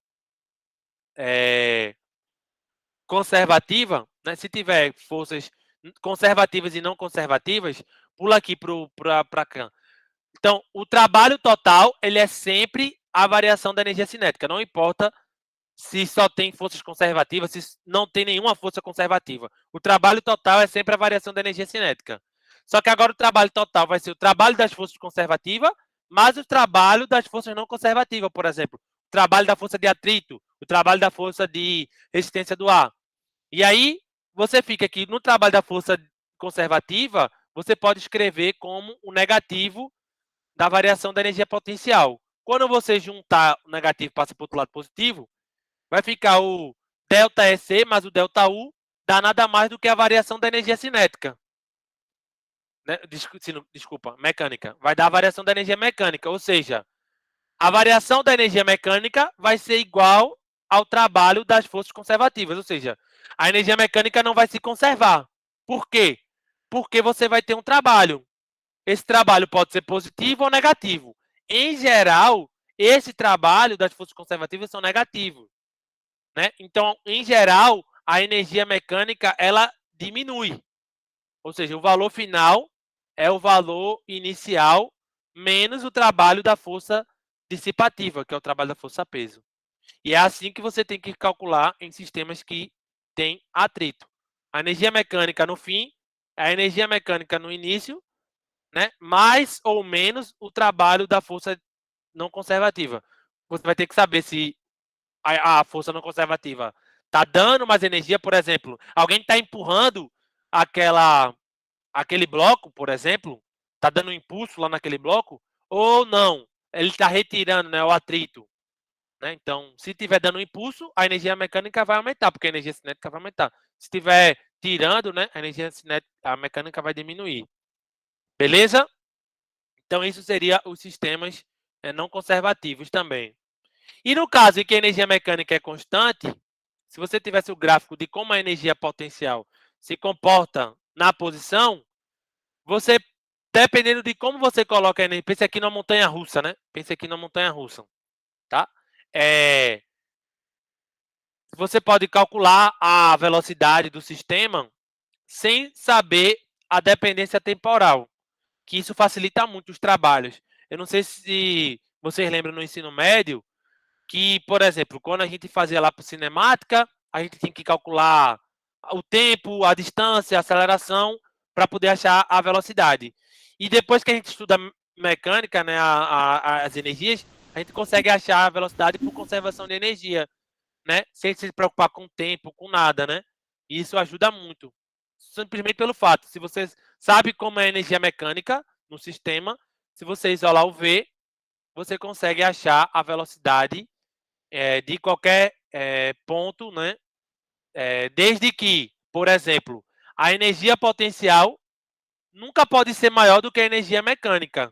conservativa, né, se tiver forças conservativas e não conservativas, pula aqui para cá. Então, o trabalho total ele é sempre a variação da energia cinética. Não importa se só tem forças conservativas, se não tem nenhuma força conservativa. O trabalho total é sempre a variação da energia cinética. Só que agora o trabalho total vai ser o trabalho das forças conservativas mais o trabalho das forças não conservativas, por exemplo. O trabalho da força de atrito, o trabalho da força de resistência do ar. E aí, você fica aqui no trabalho da força conservativa, você pode escrever como o negativo da variação da energia potencial. Quando você juntar o negativo e passa para o outro lado positivo, vai ficar o delta EC mais o delta U, dá nada mais do que a variação da energia cinética. Né? Desculpa, mecânica. Vai dar a variação da energia mecânica, ou seja, a variação da energia mecânica vai ser igual ao trabalho das forças conservativas, ou seja, a energia mecânica não vai se conservar. Por quê? Porque você vai ter um trabalho. Esse trabalho pode ser positivo ou negativo. Em geral, esse trabalho das forças conservativas são negativos. Né? Então, em geral, a energia mecânica ela diminui. Ou seja, o valor final é o valor inicial menos o trabalho da força dissipativa, que é o trabalho da força-peso. E é assim que você tem que calcular em sistemas que têm atrito. A energia mecânica no fim, a energia mecânica no início né, mais ou menos o trabalho da força não conservativa. Você vai ter que saber se a força não conservativa está dando mais energia, por exemplo, alguém está empurrando aquele bloco, por exemplo, está dando um impulso lá naquele bloco, ou não, ele está retirando, né, o atrito. Né? Então, se estiver dando um impulso, a energia mecânica vai aumentar, porque a energia cinética vai aumentar. Se estiver tirando, né, a energia cinética, a mecânica vai diminuir. Beleza? Então, isso seria os sistemas não conservativos também. E no caso em que a energia mecânica é constante, se você tivesse o gráfico de como a energia potencial se comporta na posição, você, dependendo de como você coloca a energia, pense aqui na montanha-russa, né? Pense aqui na montanha-russa, tá? Você pode calcular a velocidade do sistema sem saber a dependência temporal, que isso facilita muito os trabalhos. Eu não sei se vocês lembram no ensino médio, que, por exemplo, quando a gente fazia lá para cinemática, a gente tinha que calcular o tempo, a distância, a aceleração, para poder achar a velocidade. E depois que a gente estuda mecânica, né, as energias, a gente consegue achar a velocidade por conservação de energia, né, sem se preocupar com o tempo, com nada, né? E isso ajuda muito. Simplesmente pelo fato, se você sabe como é a energia mecânica no sistema, se você isolar o V, você consegue achar a velocidade de qualquer ponto, né? Desde que, por exemplo, a energia potencial nunca pode ser maior do que a energia mecânica.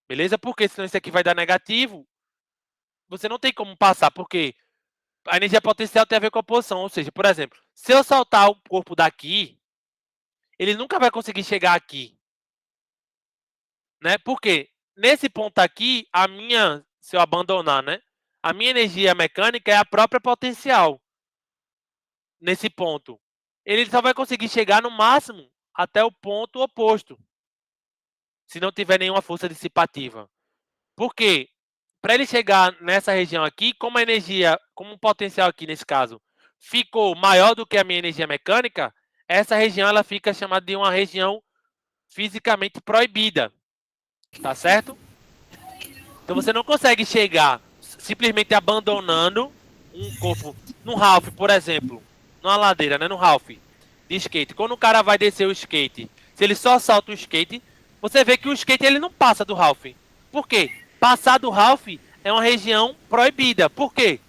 Beleza? Porque senão isso aqui vai dar negativo. Você não tem como passar, porque a energia potencial tem a ver com a posição. Ou seja, por exemplo, se eu soltar o corpo daqui, ele nunca vai conseguir chegar aqui. Né? Porque nesse ponto aqui, se eu abandonar, né? A minha energia mecânica é a própria potencial. Nesse ponto. Ele só vai conseguir chegar no máximo até o ponto oposto. Se não tiver nenhuma força dissipativa. Por quê? Para ele chegar nessa região aqui, como a energia, como o potencial aqui nesse caso, ficou maior do que a minha energia mecânica, essa região ela fica chamada de uma região fisicamente proibida. Tá certo? Então você não consegue chegar simplesmente abandonando um corpo num half, por exemplo, numa ladeira, né, no half de skate. Quando o cara vai descer o skate, se ele só salta o skate, você vê que o skate ele não passa do half. Por quê? Passar do half é uma região proibida. Por quê?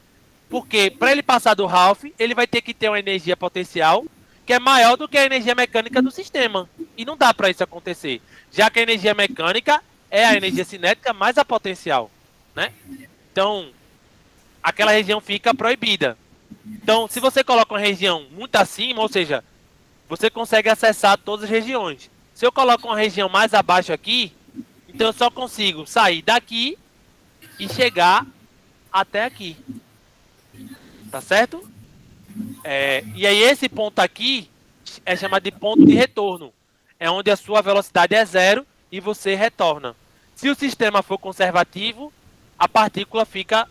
Porque para ele passar do half, ele vai ter que ter uma energia potencial que é maior do que a energia mecânica do sistema. E não dá para isso acontecer. Já que a energia mecânica é a energia cinética mais a potencial, né? Então, aquela região fica proibida. Então, se você coloca uma região muito acima, ou seja, você consegue acessar todas as regiões. Se eu coloco uma região mais abaixo aqui, então eu só consigo sair daqui e chegar até aqui. Tá certo? E aí esse ponto aqui é chamado de ponto de retorno. É onde a sua velocidade é zero e você retorna. Se o sistema for conservativo, a partícula fica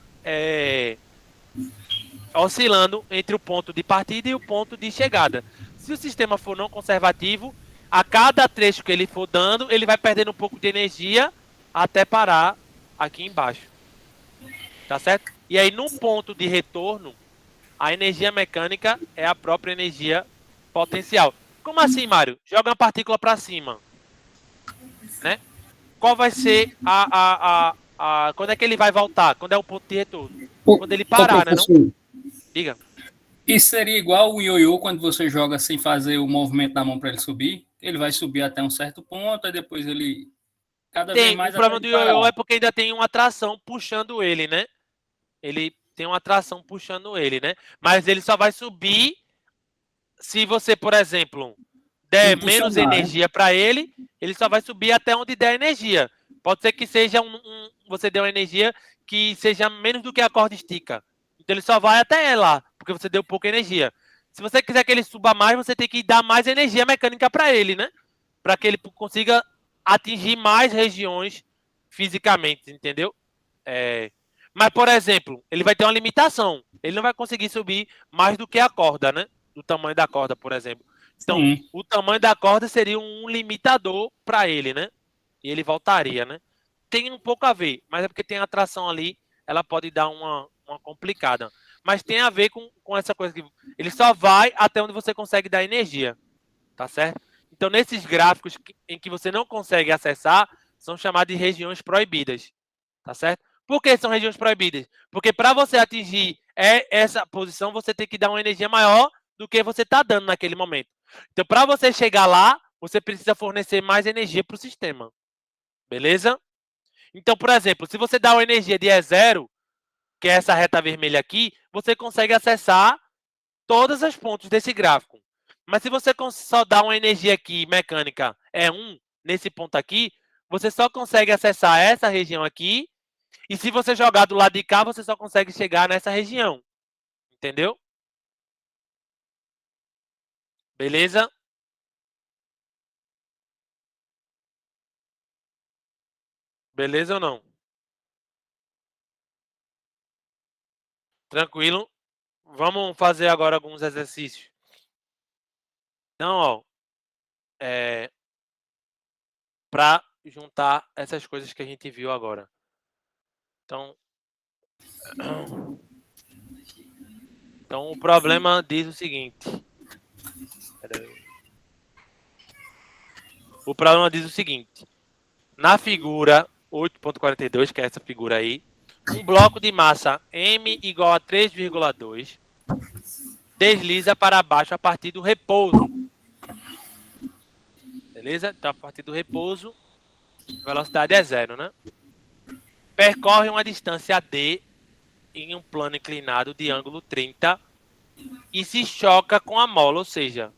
oscilando entre o ponto de partida e o ponto de chegada. Se o sistema for não conservativo, a cada trecho que ele for dando, ele vai perdendo um pouco de energia até parar aqui embaixo. Tá certo? E aí, no ponto de retorno, a energia mecânica é a própria energia potencial. Como assim, Mário? Joga uma partícula para cima. Né? Qual vai ser quando é que ele vai voltar? Quando é o ponto de retorno? Quando ele parar, né? Não? Diga.
Isso seria igual o ioiô quando você joga sem fazer o movimento da mão para ele subir. Ele vai subir até um certo ponto, e depois ele cada vez mais.
O problema do ioiô é porque ainda tem uma atração puxando ele, né? Ele tem uma atração puxando ele, né? Mas ele só vai subir se você, por exemplo, der menos energia para ele, ele só vai subir até onde der energia. Pode ser que seja você dê uma energia que seja menos do que a corda estica. Então ele só vai até lá, porque você deu pouca energia. Se você quiser que ele suba mais, você tem que dar mais energia mecânica para ele, né? Para que ele consiga atingir mais regiões fisicamente, entendeu? Mas, por exemplo, ele vai ter uma limitação. Ele não vai conseguir subir mais do que a corda, né? Do tamanho da corda, por exemplo. Então,
Sim.
o tamanho da corda seria um limitador para ele, né? E ele voltaria, né? Tem um pouco a ver, mas é porque tem a tração ali, ela pode dar uma complicada. Mas tem a ver com essa coisa que ele só vai até onde você consegue dar energia, tá certo? Então, nesses gráficos em que você não consegue acessar, são chamados de regiões proibidas, tá certo? Por que são regiões proibidas? Porque para você atingir essa posição, você tem que dar uma energia maior do que você está dando naquele momento. Então, para você chegar lá, você precisa fornecer mais energia para o sistema. Beleza? Então, por exemplo, se você dá uma energia de E0, que é essa reta vermelha aqui, você consegue acessar todos os pontos desse gráfico. Mas se você só dá uma energia aqui mecânica E1, nesse ponto aqui, você só consegue acessar essa região aqui. E se você jogar do lado de cá, você só consegue chegar nessa região. Entendeu? Beleza? Beleza ou não? Tranquilo? Vamos fazer agora alguns exercícios. Então, ó, para juntar essas coisas que a gente viu agora. Então, o problema diz o seguinte. O problema diz o seguinte. Na figura 8.42, que é essa figura aí, um bloco de massa M igual a 3,2 desliza para baixo a partir do repouso. Beleza? Então, a partir do repouso, a velocidade é 0, né? Percorre uma distância D em um plano inclinado de ângulo 30 e se choca com a mola, ou seja,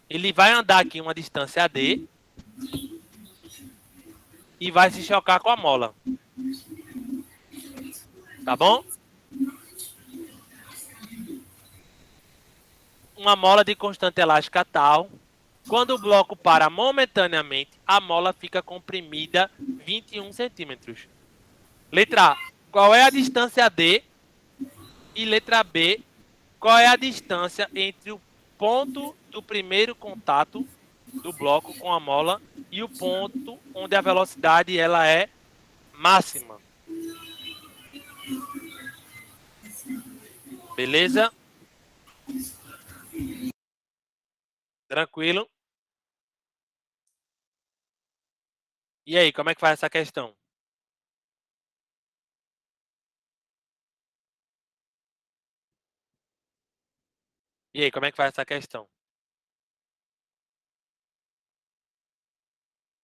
ele vai andar aqui uma distância D e vai se chocar com a mola. Tá bom? Uma mola de constante elástica tal. Quando o bloco para momentaneamente, a mola fica comprimida 21 centímetros. Letra A, qual é a distância D? E letra B, qual é a distância entre o ponto do primeiro contato do bloco com a mola e o ponto onde a velocidade ela é máxima? Beleza? Tranquilo? E aí, como é que faz essa questão? E aí, como é que faz essa questão?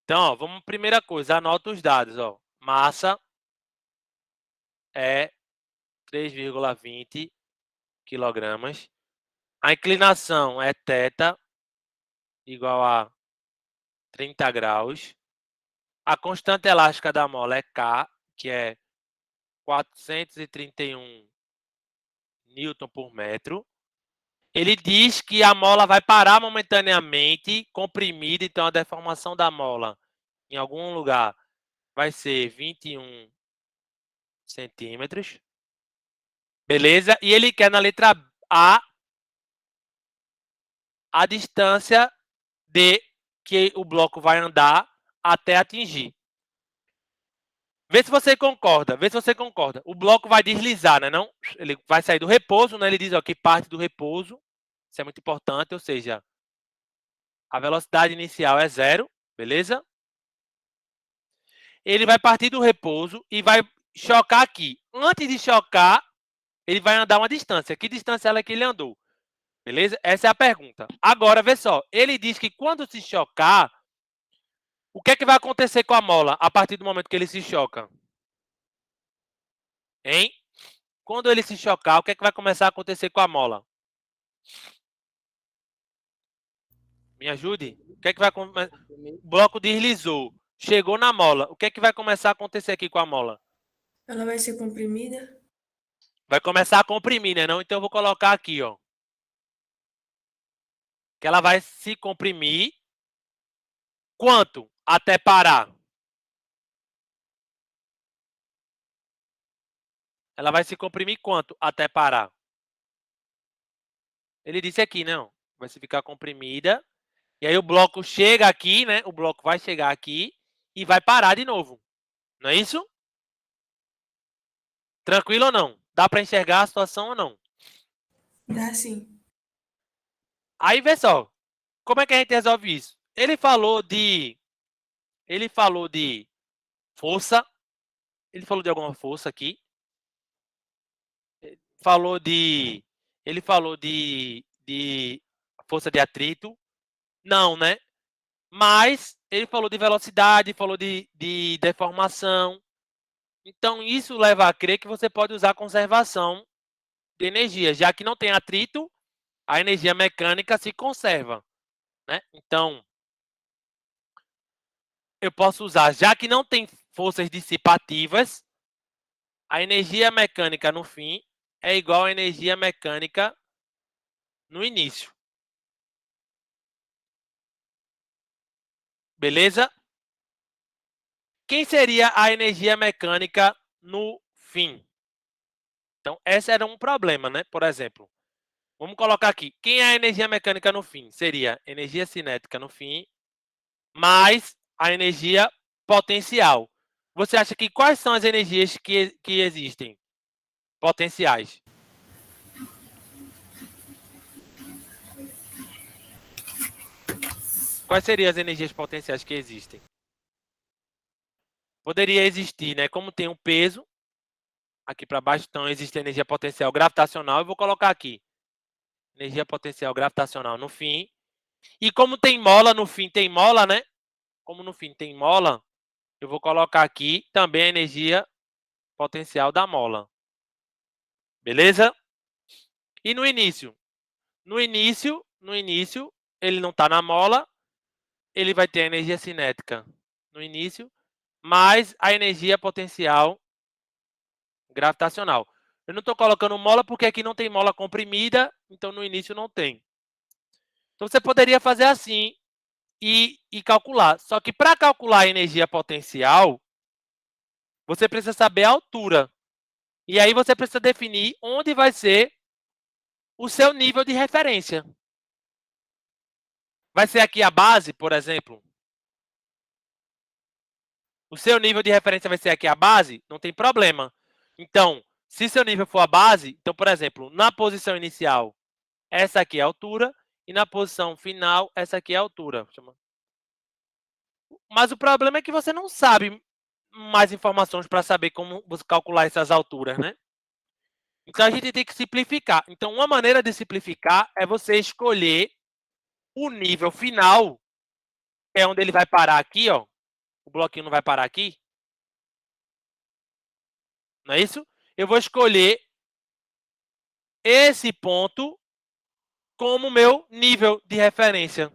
Então, ó, vamos primeira coisa, anota os dados, ó. Massa é 3,20 quilogramas. A inclinação é θ igual a 30 graus. A constante elástica da mola é K, que é 431 newton por metro. Ele diz que a mola vai parar momentaneamente comprimida, então a deformação da mola em algum lugar vai ser 21 centímetros. Beleza? E ele quer na letra A distância D que o bloco vai andar até atingir. Vê se você concorda, vê se você concorda. O bloco vai deslizar, né? Não? Ele vai sair do repouso, né? Ele diz ó, que parte do repouso. Isso é muito importante, ou seja, a velocidade inicial é 0, beleza? Ele vai partir do repouso e vai chocar aqui. Antes de chocar, ele vai andar uma distância. Que distância é que ele andou? Beleza? Essa é a pergunta. Agora, vê só. Ele diz que quando se chocar, o que é que vai acontecer com a mola a partir do momento que ele se choca? Hein? Quando ele se chocar, o que é que vai começar a acontecer com a mola? Me ajude? O que é que vai acontecer? O bloco deslizou. Chegou na mola. O que é que vai começar a acontecer aqui com a mola?
Ela vai ser comprimida?
Vai começar a comprimir, né? Não? Então eu vou colocar aqui, ó. Que ela vai se comprimir. Quanto? Até parar. Ela vai se comprimir quanto? Até parar. Ele disse aqui, não. vai ficar comprimida. E aí o bloco chega aqui, né? O bloco vai chegar aqui e vai parar de novo. Não é isso? Tranquilo ou não? Dá para enxergar a situação ou não?
Dá sim.
Aí, vê só. Como é que a gente resolve isso? Ele falou de força. Ele falou de alguma força aqui. Ele falou de força de atrito. Não, né? Mas ele falou de velocidade, falou de deformação. Então, isso leva a crer que você pode usar conservação de energia. Já que não tem atrito, a energia mecânica se conserva, né? Então, eu posso usar, já que não tem forças dissipativas, a energia mecânica no fim é igual à energia mecânica no início. Beleza? Quem seria a energia mecânica no fim? Então, esse era um problema, né? Por exemplo, vamos colocar aqui. Quem é a energia mecânica no fim? Seria energia cinética no fim, mais a energia potencial. Você acha que quais são as energias que existem? Potenciais. Quais seriam as energias potenciais que existem? Poderia existir, né? Como tem um peso aqui para baixo, então existe energia potencial gravitacional. Eu vou colocar aqui energia potencial gravitacional no fim. E como tem mola no fim, tem mola, né? Como no fim tem mola, eu vou colocar aqui também a energia potencial da mola. Beleza? E no início? No início, ele não está na mola, ele vai ter a energia cinética no início, mais a energia potencial gravitacional. Eu não estou colocando mola porque aqui não tem mola comprimida, então no início não tem. Então você poderia fazer assim e calcular. Só que para calcular a energia potencial, você precisa saber a altura. E aí você precisa definir onde vai ser o seu nível de referência. Vai ser aqui a base, por exemplo? O seu nível de referência vai ser aqui a base? Não tem problema. Então, se seu nível for a base, então, por exemplo, na posição inicial, essa aqui é a altura, e na posição final, essa aqui é a altura. Mas o problema é que você não sabe mais informações para saber como você calcular essas alturas, né? Então, a gente tem que simplificar. Então, uma maneira de simplificar é você escolher o nível final, que é onde ele vai parar aqui, ó. O bloquinho não vai parar aqui. Não é isso? Eu vou escolher esse ponto como meu nível de referência.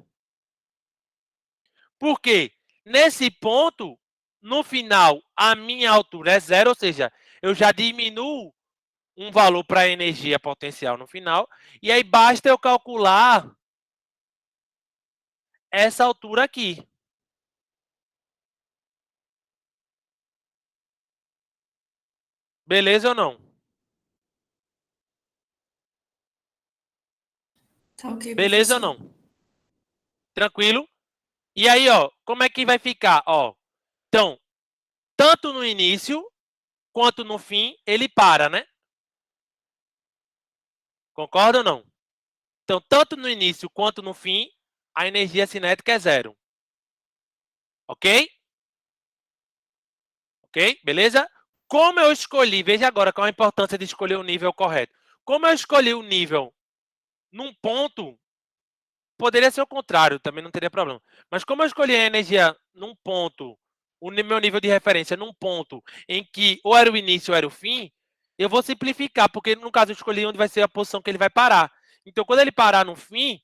Por quê? Nesse ponto, no final, a minha altura é zero, ou seja, eu já diminuo um valor para a energia potencial no final, e aí basta eu calcular essa altura aqui. Beleza ou não?
Tá ok,
Beleza ou
professor.
não? Tranquilo? E aí, ó, como é que vai ficar? Ó, então, tanto no início quanto no fim, ele para, né? Concorda ou não? Então, tanto no início quanto no fim, a energia cinética é zero. Ok? Ok? Beleza? Como eu escolhi, veja agora qual a importância de escolher o nível correto. Como eu escolhi o nível num ponto, poderia ser o contrário, também não teria problema. Mas como eu escolhi a energia num ponto, o meu nível de referência num ponto em que ou era o início ou era o fim, eu vou simplificar, porque no caso eu escolhi onde vai ser a posição que ele vai parar. Então, quando ele parar no fim,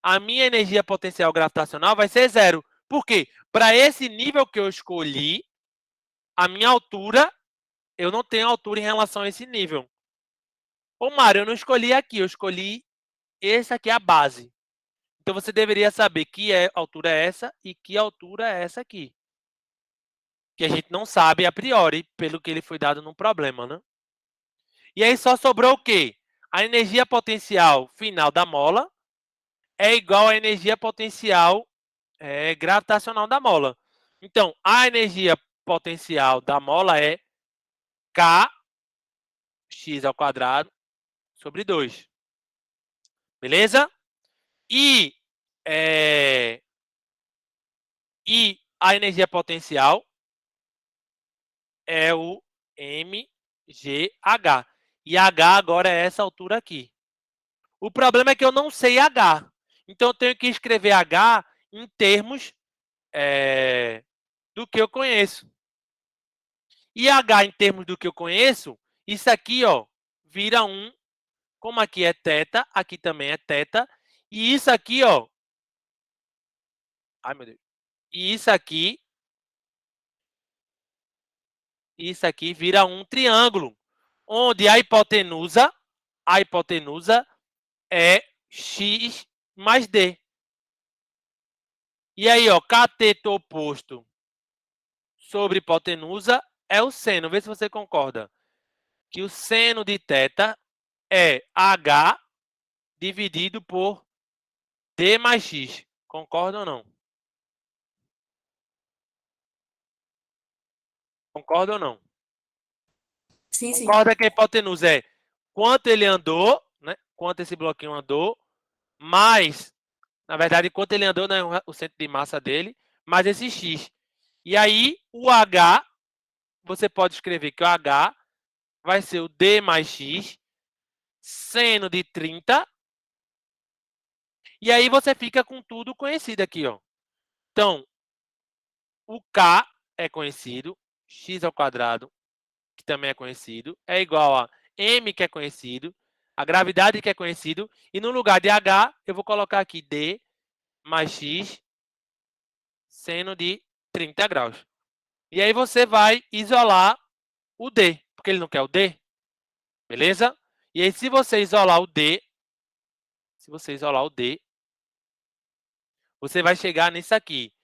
a minha energia potencial gravitacional vai ser zero. Por quê? Para esse nível que eu escolhi, a minha altura, eu não tenho altura em relação a esse nível. Ô, Mário, eu não escolhi aqui, eu escolhi esse aqui, a base. Então, você deveria saber que altura é essa e que altura é essa aqui. Que a gente não sabe a priori, pelo que ele foi dado no problema, né? E aí só sobrou o quê? A energia potencial final da mola é igual à energia potencial gravitacional da mola. Então, a energia potencial da mola é kx ao quadrado sobre 2. Beleza? E a energia potencial é o mgh. E h agora é essa altura aqui. O problema é que eu não sei h. Então, eu tenho que escrever h em termos do que eu conheço. E h em termos do que eu conheço, isso aqui, ó, vira como aqui é θ, aqui também é θ, e isso aqui, ó, ai meu Deus, e isso aqui vira um triângulo, onde a hipotenusa é x mais d. E aí, ó, cateto oposto sobre hipotenusa é o seno. Vê se você concorda. Que o seno de θ é h dividido por d mais x. Concorda ou não? Concorda ou não?
Sim, sim.
Concorda que a hipotenusa é quanto ele andou, né? Quanto esse bloquinho andou, mais, na verdade, quanto ele andou, né? O centro de massa dele, mais esse x. E aí, o h, você pode escrever que o h vai ser o d mais x, seno de 30. E aí você fica com tudo conhecido aqui, ó. Então, o k é conhecido, x ao quadrado, que também é conhecido, é igual a m, que é conhecido, a gravidade, que é conhecido, e no lugar de h, eu vou colocar aqui d mais x, seno de 30 graus. E aí você vai isolar o d, porque ele não quer o d, beleza? E aí, se você isolar o d, você vai chegar nisso aqui,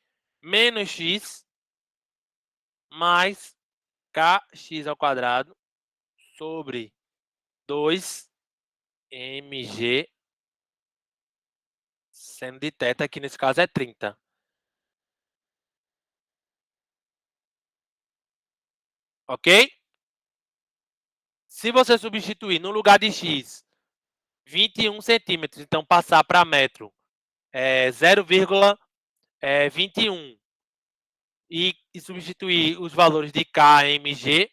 menos x mais kx ao quadrado sobre 2mg seno de θ, que nesse caso é 30. Ok? Se você substituir no lugar de x 21 centímetros, então passar para metro 0,21 e substituir os valores de k, mg,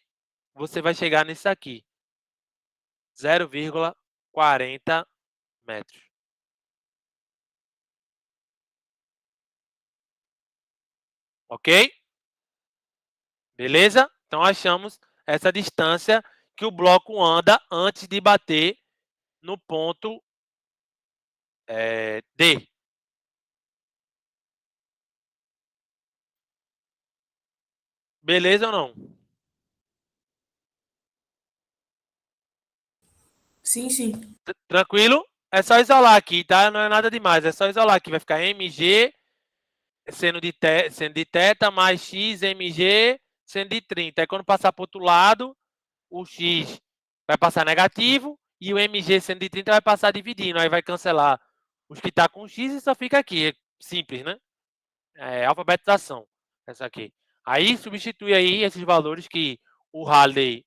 você vai chegar nisso aqui, 0,40 metros. Ok? Beleza? Então, achamos essa distância que o bloco anda antes de bater no ponto D. Beleza ou não?
Sim, sim.
Tranquilo? É só isolar aqui, tá? Não é nada demais. É só isolar aqui. Vai ficar mg seno de θ mais x mg seno de 30. Aí quando passar para o outro lado, o x vai passar negativo e o mg seno de 30 vai passar dividindo. Aí vai cancelar os que tá com x e só fica aqui. É simples, né? É alfabetização. Essa aqui. Aí substitui aí esses valores que o Halley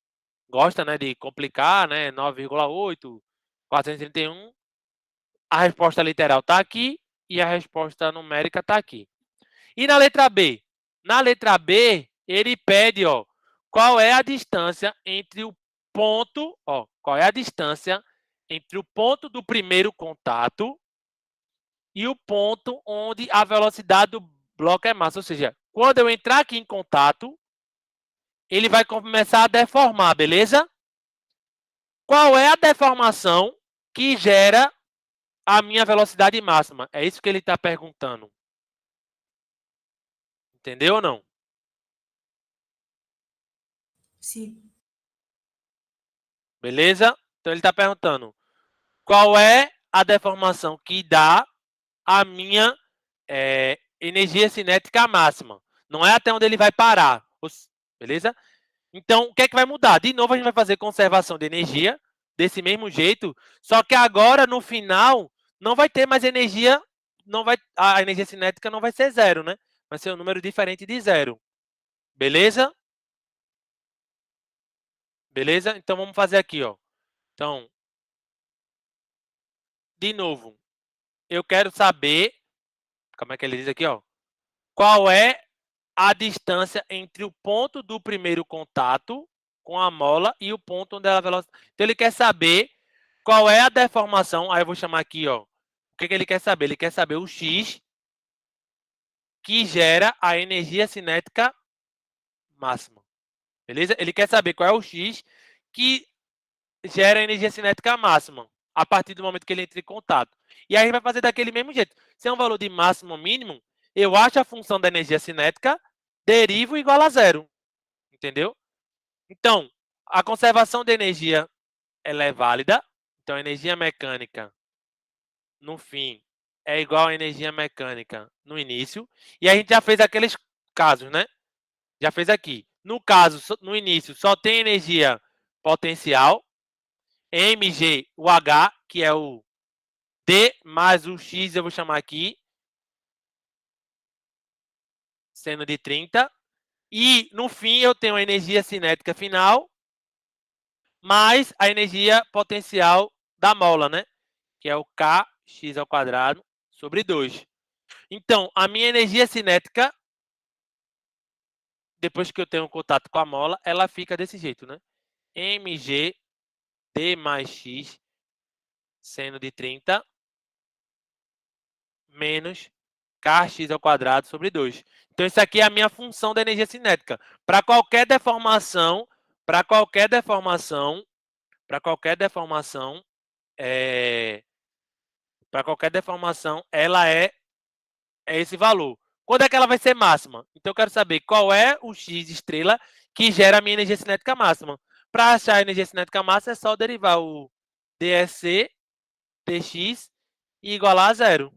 gosta, né, de complicar, né? 9,8, 431. A resposta literal está aqui e a resposta numérica está aqui. E na letra B? Na letra B, ele pede, ó, qual é a distância entre o ponto, ó, qual é a distância entre o ponto do primeiro contato e o ponto onde a velocidade do bloco é máxima. Ou seja, quando eu entrar aqui em contato, ele vai começar a deformar, beleza? Qual é a deformação que gera a minha velocidade máxima? É isso que ele está perguntando. Entendeu ou não?
Sim.
Beleza? Então ele está perguntando qual é a deformação que dá a minha energia cinética máxima. Não é até onde ele vai parar. Beleza? Então, o que é que vai mudar? De novo, a gente vai fazer conservação de energia, desse mesmo jeito, só que agora, no final, não vai ter mais energia, a energia cinética não vai ser zero, né? Vai ser um número diferente de zero. Beleza? Beleza? Então, vamos fazer aqui, ó. Então, de novo, eu quero saber, como é que ele diz aqui, ó? Qual é a distância entre o ponto do primeiro contato com a mola e o ponto onde ela é velocidade. Então, ele quer saber qual é a deformação. Aí eu vou chamar aqui, ó. O que ele quer saber? Ele quer saber o X que gera a energia cinética máxima. Beleza? Ele quer saber qual é o X que gera a energia cinética máxima a partir do momento que ele entra em contato. E aí a gente vai fazer daquele mesmo jeito. Se é um valor de máximo ou mínimo, eu acho a função da energia cinética, derivo igual a zero. Entendeu? Então, a conservação de energia ela é válida. Então, a energia mecânica no fim é igual à energia mecânica no início. E a gente já fez aqueles casos, né? Já fez aqui. No caso, no início, só tem energia potencial. mg, o H, que é o D mais o X, eu vou chamar aqui, seno de 30. E, no fim, eu tenho a energia cinética final mais a energia potencial da mola, né? Que é o Kx ao quadrado sobre 2. Então, a minha energia cinética, depois que eu tenho contato com a mola, ela fica desse jeito, né? mg D mais X seno de 30 menos Kx ao quadrado sobre 2. Então, isso aqui é a minha função da energia cinética. Para qualquer deformação, ela é esse valor. Quando é que ela vai ser máxima? Então, eu quero saber qual é o X estrela que gera a minha energia cinética máxima. Para achar a energia cinética máxima, é só derivar o dSc dx e igualar a zero.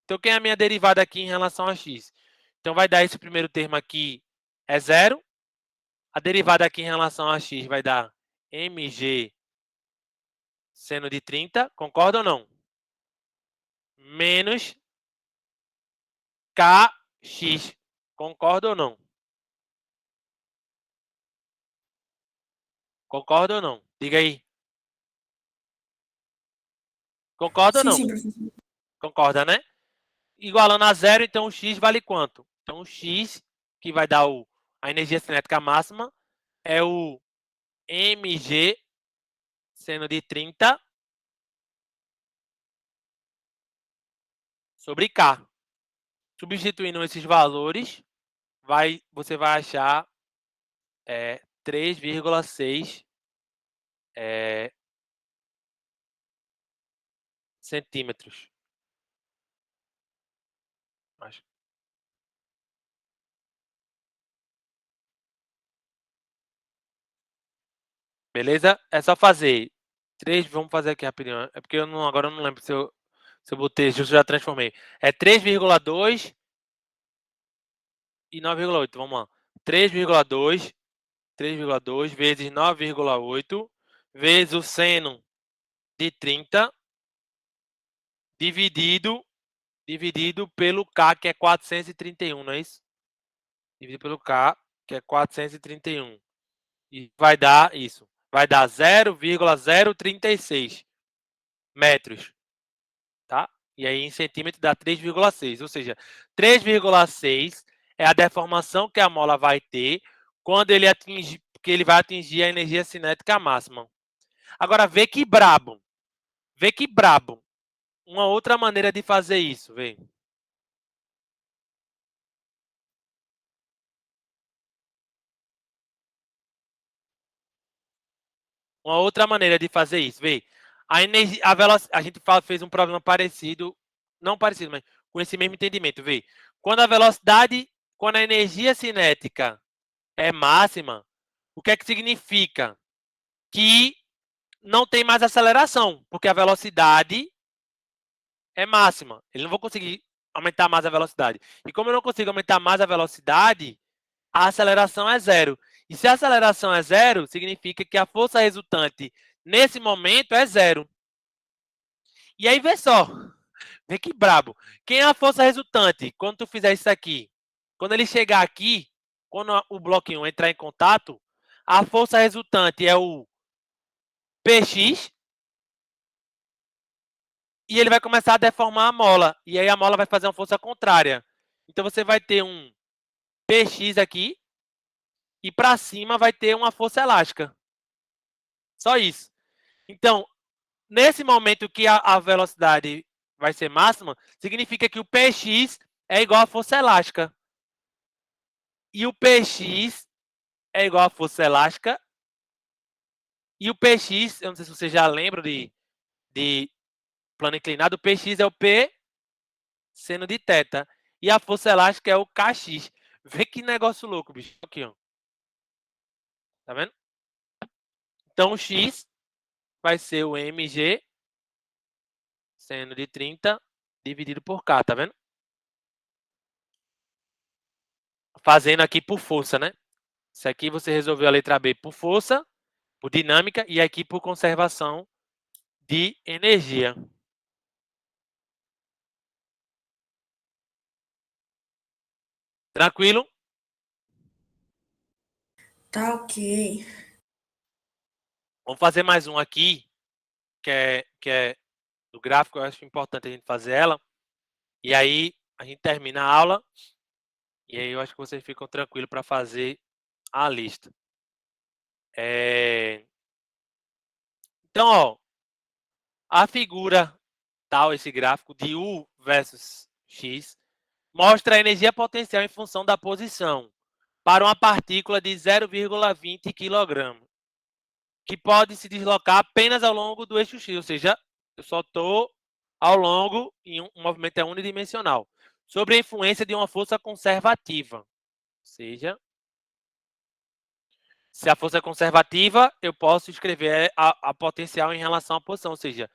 Então, quem é a minha derivada aqui em relação a x? Então, vai dar esse primeiro termo aqui é zero. A derivada aqui em relação a x vai dar mg seno de 30. Concorda ou não? Menos kx. Concorda ou não? Concorda ou não? Diga aí. Concorda ou
Sim,
não?
sim, professor.
Concorda, né? Igualando a zero, então o x vale quanto? Então o x, que vai dar a energia cinética máxima, é o mg seno de 30 sobre k. Substituindo esses valores, você vai achar 3,6 centímetros. Beleza? É só fazer 3, vamos fazer aqui rapidinho. É porque agora eu não lembro se eu botei, se eu já transformei. É 3,2 e 9,8. Vamos lá. 3,2 vezes 9,8 vezes o seno de 30 dividido pelo K, que é 431, não é isso? Dividido pelo K, que é 431. E vai dar isso. Vai dar 0,036 metros. Tá? E aí em centímetro dá 3,6. Ou seja, 3,6 é a deformação que a mola vai ter quando ele vai atingir a energia cinética máxima. Agora, vê que brabo. Vê que brabo. Uma outra maneira de fazer isso, vê. Uma outra maneira de fazer isso, vê. A gente fez um problema parecido, não parecido, mas com esse mesmo entendimento, vê. Quando a energia cinética é máxima, o que é que significa? Que não tem mais aceleração, porque a velocidade é máxima. Ele não vai conseguir aumentar mais a velocidade. E como eu não consigo aumentar mais a velocidade, a aceleração é zero. E se a aceleração é zero, significa que a força resultante nesse momento é zero. E aí, vê só. Vê que brabo. Quem é a força resultante? Quando tu fizer isso aqui. Quando ele chegar aqui, quando o bloquinho entrar em contato, a força resultante é o PX. E ele vai começar a deformar a mola. E aí a mola vai fazer uma força contrária. Então você vai ter um PX aqui. E para cima vai ter uma força elástica. Só isso. Então, nesse momento que a velocidade vai ser máxima, significa que o PX é igual à força elástica. E o PX é igual à força elástica. E o PX, eu não sei se você já lembra de plano inclinado, o PX é o P seno de θ. E a força elástica é o KX. Vê que negócio louco, bicho. Aqui, ó. Tá vendo? Então, o X vai ser o mg seno de 30 dividido por K, tá vendo? Fazendo aqui por força, né? Isso aqui você resolveu a letra B por força, por dinâmica, e aqui por conservação de energia. Tranquilo?
Tá ok.
Vamos fazer mais um aqui, que é do gráfico, eu acho importante a gente fazer ela. E aí a gente termina a aula. E aí eu acho que vocês ficam tranquilos para fazer a lista. Então, ó, a figura tal, esse gráfico de U versus X, mostra a energia potencial em função da posição para uma partícula de 0,20 kg, que pode se deslocar apenas ao longo do eixo X, ou seja, eu só estou ao longo em um movimento é unidimensional, sobre a influência de uma força conservativa. Ou seja, se a força é conservativa, eu posso escrever a potencial em relação à posição, ou seja,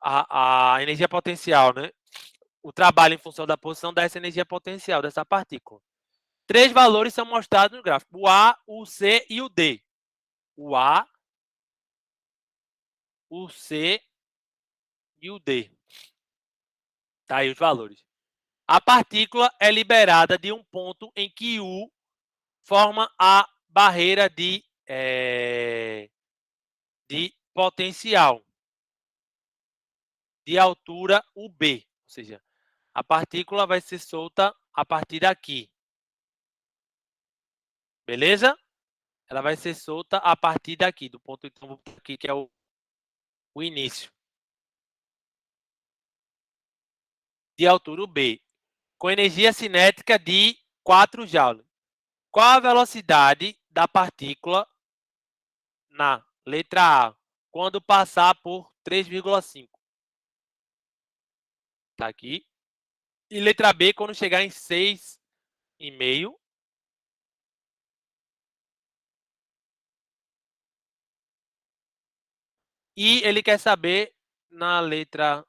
a energia potencial, né? O trabalho em função da posição dá essa energia potencial dessa partícula. 3 valores são mostrados no gráfico: o A, o C e o D. O A, o C e o D. Tá aí os valores. A partícula é liberada de um ponto em que U forma a barreira de potencial de altura UB. Ou seja, a partícula vai ser solta a partir daqui. Beleza? Ela vai ser solta a partir daqui, do ponto então, aqui, que é o início. De altura UB. Com energia cinética de 4 joules. Qual a velocidade da partícula na letra A quando passar por 3,5? Tá aqui. E letra B quando chegar em 6,5. E ele quer saber na letra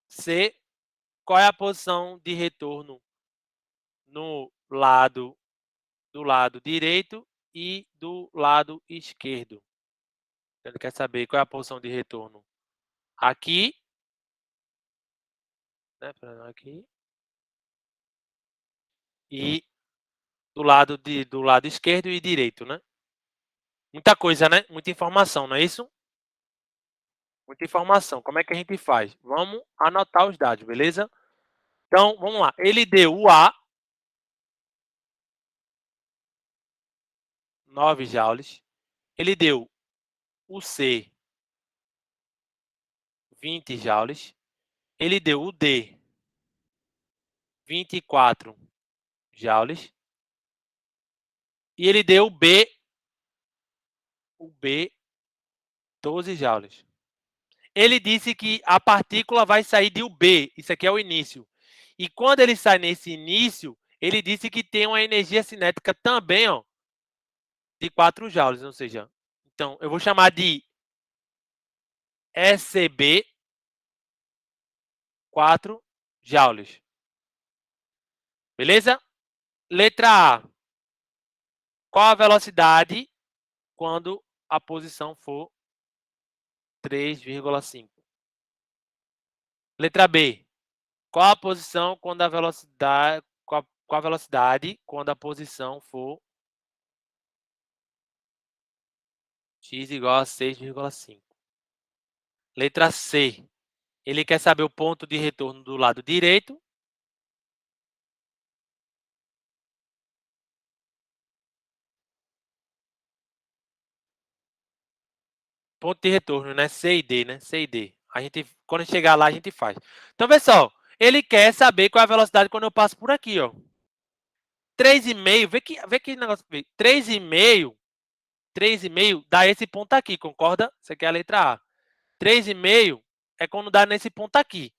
C qual é a posição de retorno no lado do lado direito e do lado esquerdo. Ele quer saber qual é a posição de retorno aqui, né, aqui, e do lado esquerdo e direito, né? Muita coisa, né? Muita informação, não é isso? Muita informação. Como é que a gente faz? Vamos anotar os dados, beleza? Então, vamos lá. Ele deu o A, 9 joules. Ele deu o C, 20 joules. Ele deu o D, 24 joules. E ele deu o B, 12 joules. Ele disse que a partícula vai sair de UB, isso aqui é o início. E quando ele sai nesse início, ele disse que tem uma energia cinética também, ó, de 4 joules, ou seja, então eu vou chamar de ECB 4 joules. Beleza? Letra A. Qual a velocidade quando a posição for 3,5? Letra B. Qual a posição quando a velocidade... Qual a velocidade quando a posição for x igual a 6,5? Letra C. Ele quer saber o ponto de retorno do lado direito. Ponto de retorno, né? C e D, né? C e D. Quando chegar lá, a gente faz. Então, pessoal, ele quer saber qual é a velocidade quando eu passo por aqui, ó. 3,5, vê que negócio. 3,5 dá esse ponto aqui, concorda? Isso aqui é a letra A. 3,5 é quando dá nesse ponto aqui.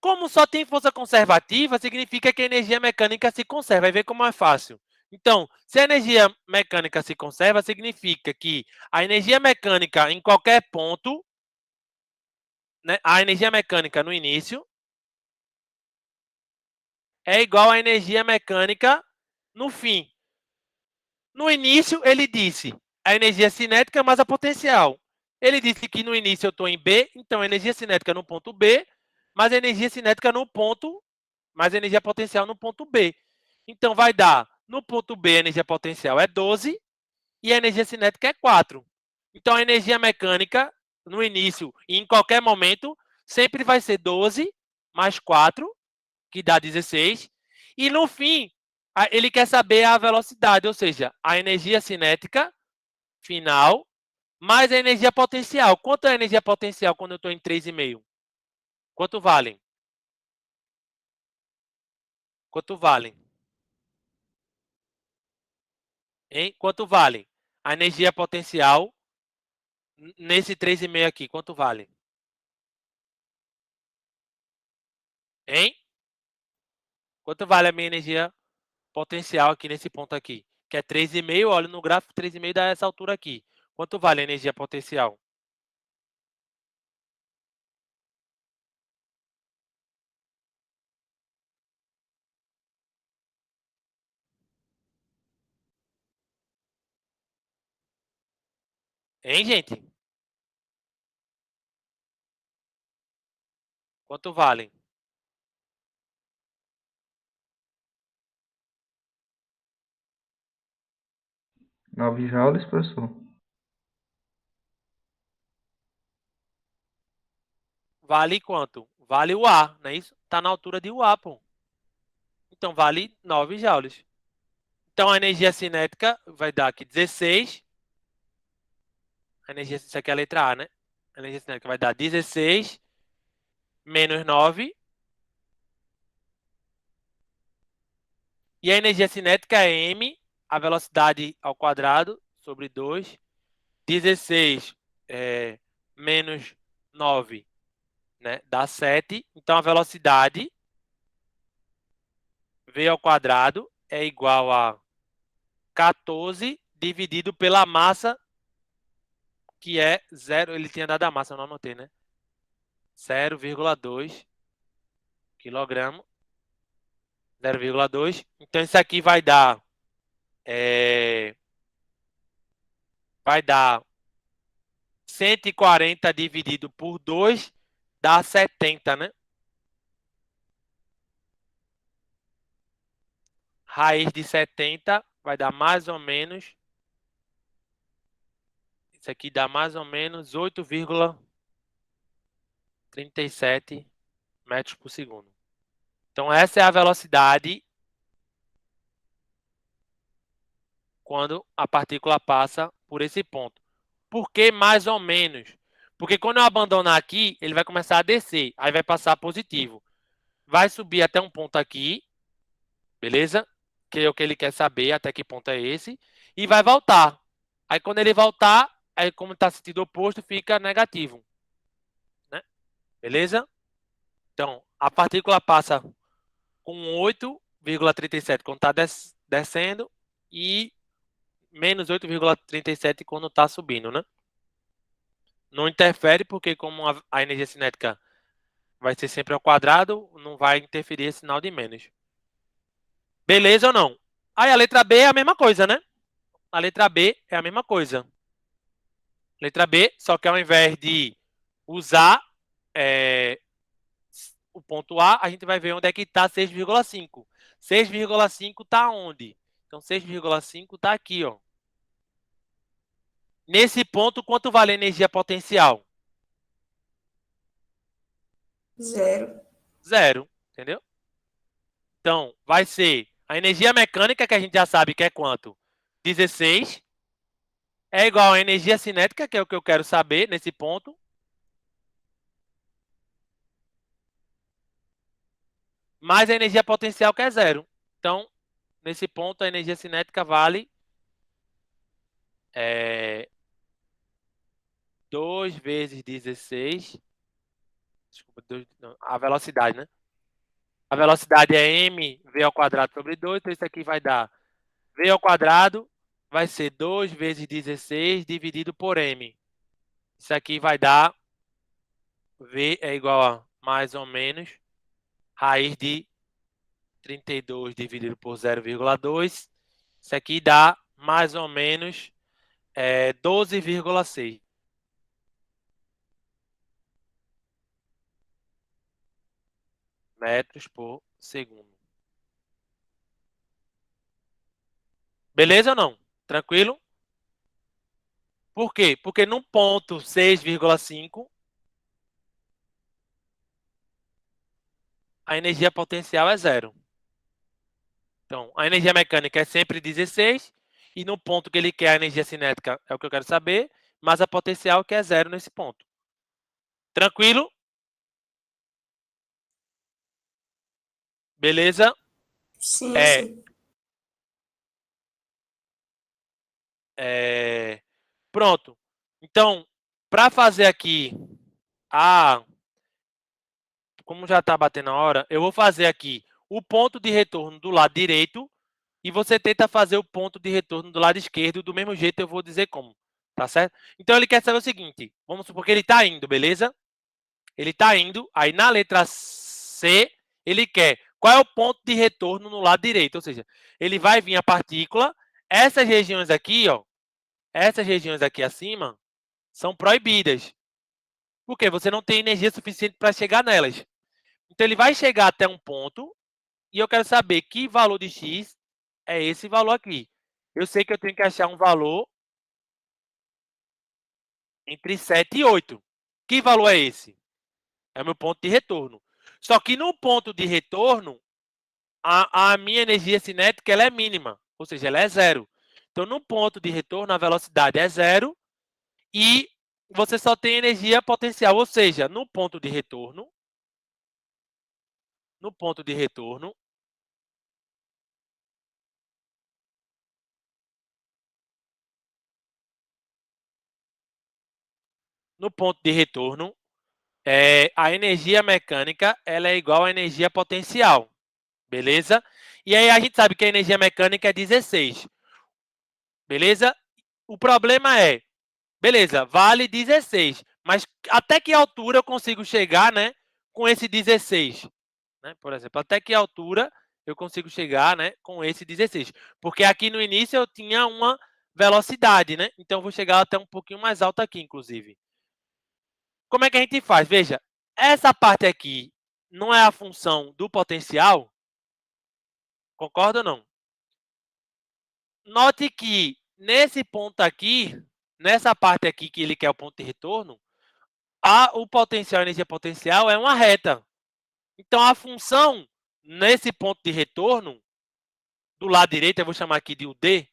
Como só tem força conservativa, significa que a energia mecânica se conserva. Vai ver como é fácil. Então, se a energia mecânica se conserva, significa que a energia mecânica em qualquer ponto, né, a energia mecânica no início é igual à energia mecânica no fim. No início, ele disse a energia cinética mais a potencial. Ele disse que no início eu estou em B, então a energia cinética no ponto B, mais a energia cinética no ponto, mais a energia potencial no ponto B. Então vai dar, no ponto B a energia potencial é 12 e a energia cinética é 4. Então a energia mecânica, no início e em qualquer momento, sempre vai ser 12 mais 4, que dá 16. E no fim, ele quer saber a velocidade, ou seja, a energia cinética final mais a energia potencial. Quanto é a energia potencial quando eu estou em 3,5? Quanto valem? Quanto valem? Hein? Quanto valem? A energia potencial nesse 3,5 aqui, quanto vale? Hein? Quanto vale a minha energia potencial aqui nesse ponto aqui? Que é 3,5, olha no gráfico, 3,5 dá essa altura aqui. Quanto vale a energia potencial? Hein, gente? Quanto valem?
Nove joules, professor.
Vale quanto? Vale o A, não é isso? Está na altura de UA, pô. Então vale 9 joules. Então a energia cinética vai dar aqui 16. Isso aqui é a letra A, né? A energia cinética vai dar 16 menos 9. E a energia cinética é M, a velocidade ao quadrado, sobre 2. 16 menos 9, né, dá 7. Então a velocidade V ao quadrado é igual a 14 dividido pela massa, que é 0. Ele tinha dado a massa, eu não anotei, né? 0,2 quilograma. 0,2. Então isso aqui vai dar 140 dividido por 2 dá 70, né? Raiz de 70 vai dar mais ou menos... Isso aqui dá mais ou menos 8,37 metros por segundo. Então essa é a velocidade quando a partícula passa por esse ponto. Por que mais ou menos? Porque quando eu abandonar aqui, ele vai começar a descer. Aí vai passar positivo. Vai subir até um ponto aqui. Beleza? Que é o que ele quer saber, até que ponto é esse. E vai voltar. Aí quando ele voltar, aí como está sentido oposto, fica negativo. Né? Beleza? Então, a partícula passa com 8,37 quando está descendo e menos 8,37 quando está subindo, né? Não interfere porque como a energia cinética vai ser sempre ao quadrado, não vai interferir esse sinal de menos. Beleza ou não? Aí a letra B é a mesma coisa, né? A letra B é a mesma coisa. Letra B, só que ao invés de usar o ponto A, a gente vai ver onde é que está 6,5. 6,5 está onde? Então, 6,5 está aqui, ó. Nesse ponto, quanto vale a energia potencial?
0.
0, entendeu? Então, vai ser a energia mecânica, que a gente já sabe que é quanto? 16. É igual a energia cinética, que é o que eu quero saber nesse ponto. Mais a energia potencial, que é 0. Então, nesse ponto, a energia cinética vale 2 vezes 16. Desculpa, não, a velocidade, né? A velocidade é mv ao quadrado sobre 2. Então, isso aqui vai dar v ao quadrado. Vai ser 2 vezes 16 dividido por m. Isso aqui vai dar v é igual a mais ou menos raiz de 32 dividido por 0,2. Isso aqui dá mais ou menos 12,6. metros por segundo. Beleza ou não? Tranquilo? Por quê? Porque no ponto 6,5 a energia potencial é 0. Então, a energia mecânica é sempre 16 e no ponto que ele quer a energia cinética é o que eu quero saber, mas a potencial que é 0 nesse ponto. Tranquilo? Beleza?
Sim, sim.
Pronto. Então, para fazer aqui como já está batendo a hora, eu vou fazer aqui o ponto de retorno do lado direito e você tenta fazer o ponto de retorno do lado esquerdo. Do mesmo jeito eu vou dizer como, tá certo? Então ele quer saber o seguinte, vamos supor que ele está indo, beleza? Ele está indo, aí na letra C, ele quer qual é o ponto de retorno no lado direito, ou seja, ele vai vir a partícula, essas regiões aqui, ó, essas regiões aqui acima, são proibidas, porque você não tem energia suficiente para chegar nelas. Então ele vai chegar até um ponto, e eu quero saber que valor de x é esse valor aqui. Eu sei que eu tenho que achar um valor entre 7 e 8. Que valor é esse? É o meu ponto de retorno. Só que no ponto de retorno, a minha energia cinética ela é mínima, ou seja, ela é 0. Então, no ponto de retorno, a velocidade é 0 e você só tem energia potencial, ou seja, no ponto de retorno, no ponto de retorno, a energia mecânica ela é igual à energia potencial, beleza? E aí a gente sabe que a energia mecânica é 16, beleza? O problema é, beleza, vale 16, mas até que altura eu consigo chegar, né, com esse 16? Né? Por exemplo, até que altura eu consigo chegar, né, com esse 16? Porque aqui no início eu tinha uma velocidade, né? Então eu vou chegar até um pouquinho mais alto aqui, inclusive. Como é que a gente faz? Veja, essa parte aqui não é a função do potencial? Concorda ou não? Note que nesse ponto aqui, nessa parte aqui que ele quer o ponto de retorno, o potencial, a energia potencial é uma reta. Então, a função nesse ponto de retorno, do lado direito, eu vou chamar aqui de UD.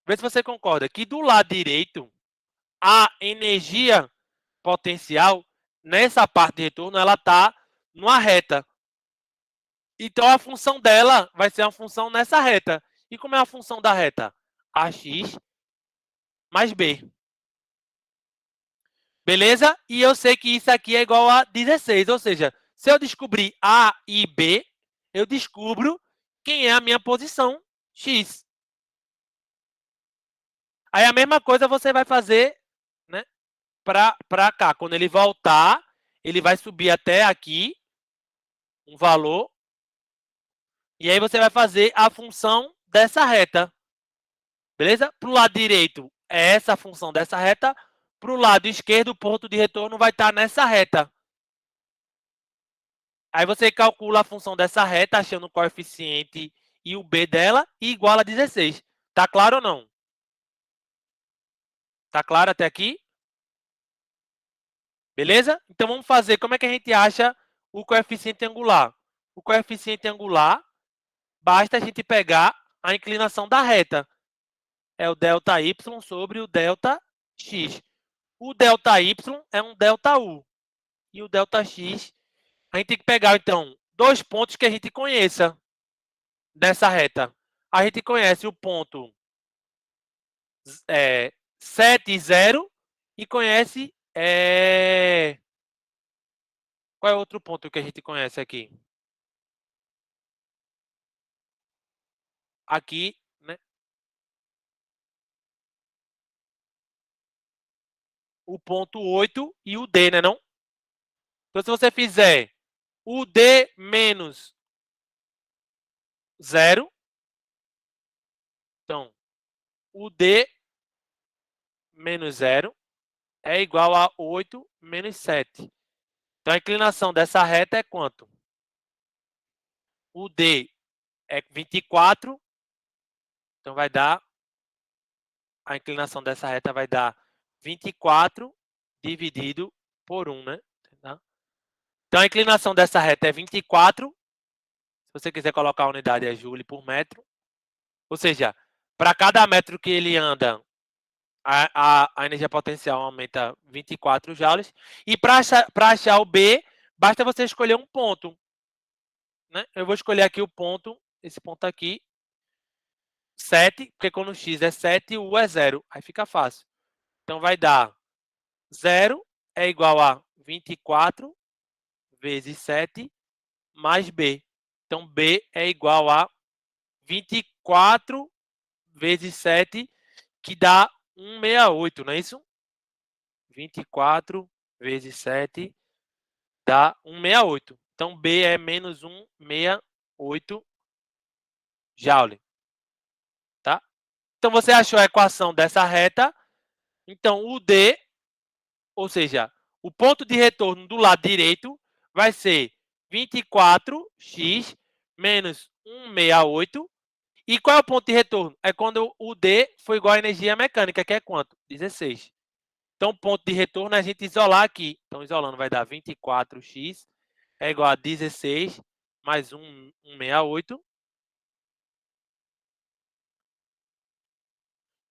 Vê se você concorda que do lado direito, a energia potencial, nessa parte de retorno, ela está numa reta. Então, a função dela vai ser uma função nessa reta. E como é a função da reta? AX mais B. Beleza? E eu sei que isso aqui é igual a 16. Ou seja, se eu descobrir A e B, eu descubro quem é a minha posição X. Aí a mesma coisa você vai fazer, né, para cá. Quando ele voltar, ele vai subir até aqui um valor. E aí você vai fazer a função dessa reta. Beleza? Para o lado direito é essa a função dessa reta. Para o lado esquerdo, o ponto de retorno vai estar nessa reta. Aí você calcula a função dessa reta, achando o coeficiente e o B dela, e iguala a 16. Tá claro ou não? Tá claro até aqui? Beleza? Então vamos fazer, como é que a gente acha o coeficiente angular? O coeficiente angular, basta a gente pegar a inclinação da reta. É o delta y sobre o delta x. O delta y é um delta u. E o delta x, a gente tem que pegar, então, dois pontos que a gente conheça dessa reta. A gente conhece o ponto 7 e 0 e conhece... Qual é outro ponto que a gente conhece aqui? Aqui, né? O ponto 8 e o D, né não? Então, se você fizer o D menos 0, então, o D menos 0 é igual a 8 menos 7. Então, a inclinação dessa reta é quanto? O D é 24, então vai dar, a inclinação dessa reta vai dar 24 dividido por 1, né? Então, a inclinação dessa reta é 24. Se você quiser colocar a unidade, é joule por metro. Ou seja, para cada metro que ele anda, a energia potencial aumenta 24 joules. E para achar o B, basta você escolher um ponto. Né? Eu vou escolher aqui o ponto, esse ponto aqui, 7, porque quando o x é 7, o u é 0. Aí fica fácil. Então, vai dar 0 é igual a 24 vezes 7 mais B. Então, B é igual a 24 vezes 7, que dá 168, não é isso? 24 vezes 7 dá 168. Então, B é menos 168 joule. Tá? Então, você achou a equação dessa reta. Então, o D, ou seja, o ponto de retorno do lado direito vai ser 24x menos 168. E qual é o ponto de retorno? É quando o D for igual à energia mecânica, que é quanto? 16. Então, o ponto de retorno é a gente isolar aqui. Então, isolando vai dar 24x é igual a 16 mais 168.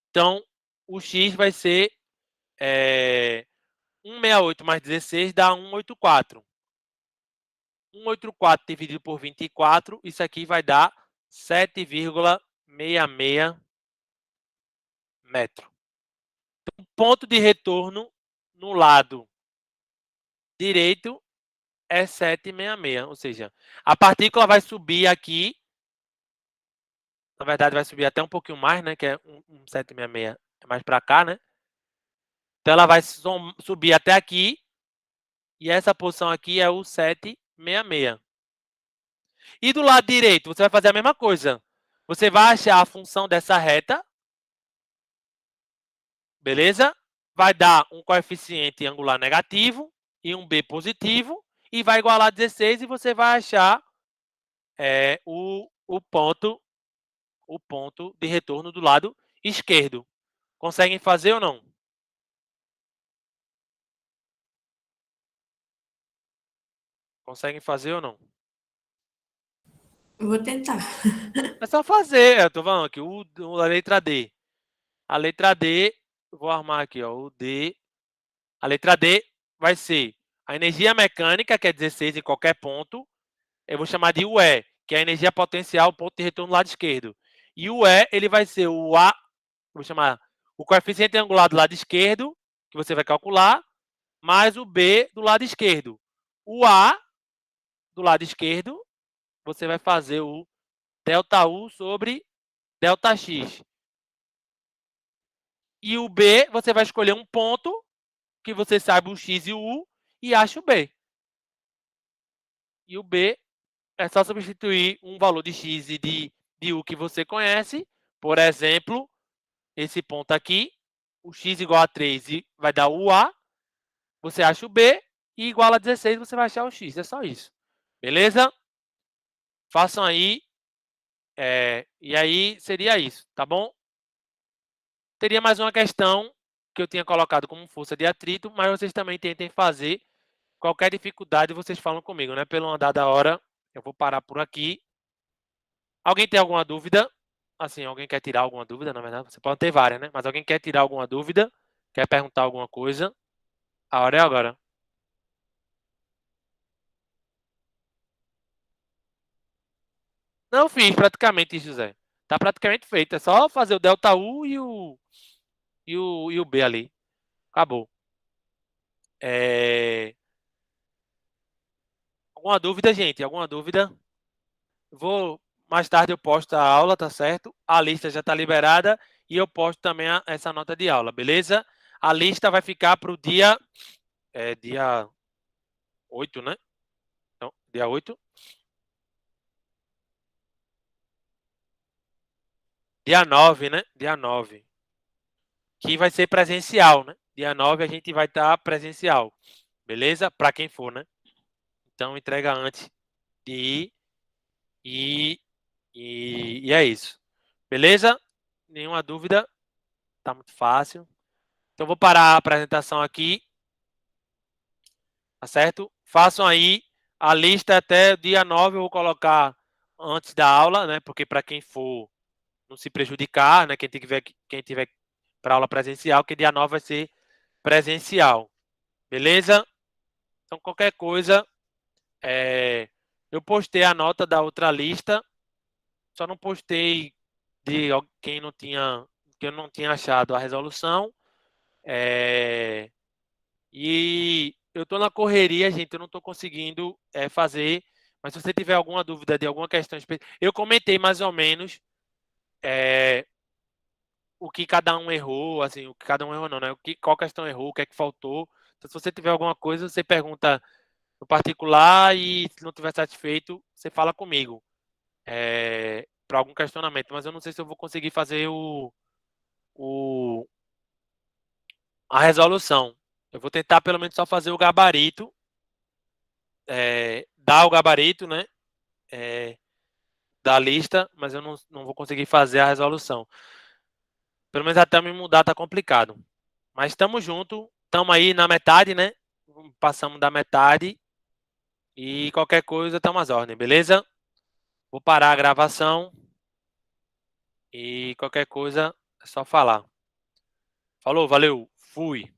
Então, o x vai ser 168 mais 16 dá 184. 184 dividido por 24, isso aqui vai dar 7,66 metros. Então, o ponto de retorno no lado direito é 7,66, ou seja, a partícula vai subir aqui, na verdade vai subir até um pouquinho mais, né, que é 7,66, é mais para cá, né? Então ela vai subir até aqui, e essa posição aqui é o 7,66. E do lado direito, você vai fazer a mesma coisa. Você vai achar a função dessa reta, beleza? Vai dar um coeficiente angular negativo e um B positivo, e vai igualar 16, e você vai achar o ponto de retorno do lado esquerdo. Conseguem fazer ou não? Conseguem fazer ou não?
Vou tentar.
É só fazer. Eu tô falando aqui, a letra D. A letra D, vou armar aqui, ó, o D. A letra D vai ser a energia mecânica, que é 16 em qualquer ponto. Eu vou chamar de UE, que é a energia potencial, ponto de retorno do lado esquerdo. E o E, ele vai ser o A, vou chamar o coeficiente angular do lado esquerdo, que você vai calcular, mais o B do lado esquerdo. O A do lado esquerdo, você vai fazer o delta U sobre delta X. E o B, você vai escolher um ponto, que você sabe o X e o U, e acha o B. E o B é só substituir um valor de X e de U que você conhece. Por exemplo, esse ponto aqui, o X igual a 3 e vai dar o A. Você acha o B, e igual a 16 você vai achar o X. É só isso. Beleza? Façam aí. E aí seria isso, tá bom? Teria mais uma questão que eu tinha colocado como força de atrito, mas vocês também tentem fazer. Qualquer dificuldade, vocês falam comigo, né? Pelo andar da hora, eu vou parar por aqui. Alguém tem alguma dúvida? Assim, alguém quer tirar alguma dúvida, na verdade? Você pode ter várias, né? Mas alguém quer tirar alguma dúvida? Quer perguntar alguma coisa? A hora é agora. Não fiz praticamente, José. Tá praticamente feito. É só fazer o delta U e o B ali. Acabou. Alguma dúvida, gente? Alguma dúvida? Mais tarde eu posto a aula, tá certo? A lista já tá liberada e eu posto também essa nota de aula, beleza? A lista vai ficar para o dia 8, né? Então, dia 8. Dia 9, né? Dia 9. Que vai ser presencial, né? Dia 9 a gente vai estar presencial. Beleza? Para quem for, né? Então entrega antes de ir e é isso. Beleza? Nenhuma dúvida? Tá muito fácil. Então vou parar a apresentação aqui. Tá certo? Façam aí a lista até dia 9, eu vou colocar antes da aula, né? Porque para quem for não se prejudicar, né? Quem tiver para aula presencial, que dia 9 vai ser presencial. Beleza? Então qualquer coisa, eu postei a nota da outra lista, só não postei de quem não tinha, que eu não tinha achado a resolução. E eu tô na correria, gente, eu não tô conseguindo fazer. Mas se você tiver alguma dúvida de alguma questão específica, eu comentei mais ou menos o que cada um errou, assim, o que cada um errou não, né? Qual questão errou, o que é que faltou. Então, se você tiver alguma coisa, você pergunta no particular e se não tiver satisfeito, você fala comigo para algum questionamento. Mas eu não sei se eu vou conseguir fazer a resolução. Eu vou tentar pelo menos só fazer o gabarito, dar o gabarito, né? Da lista, mas eu não vou conseguir fazer a resolução. Pelo menos até me mudar tá complicado. Mas estamos junto, estamos aí na metade, né? Passamos da metade e qualquer coisa estamos às ordens, beleza? Vou parar a gravação e qualquer coisa é só falar. Falou, valeu, fui.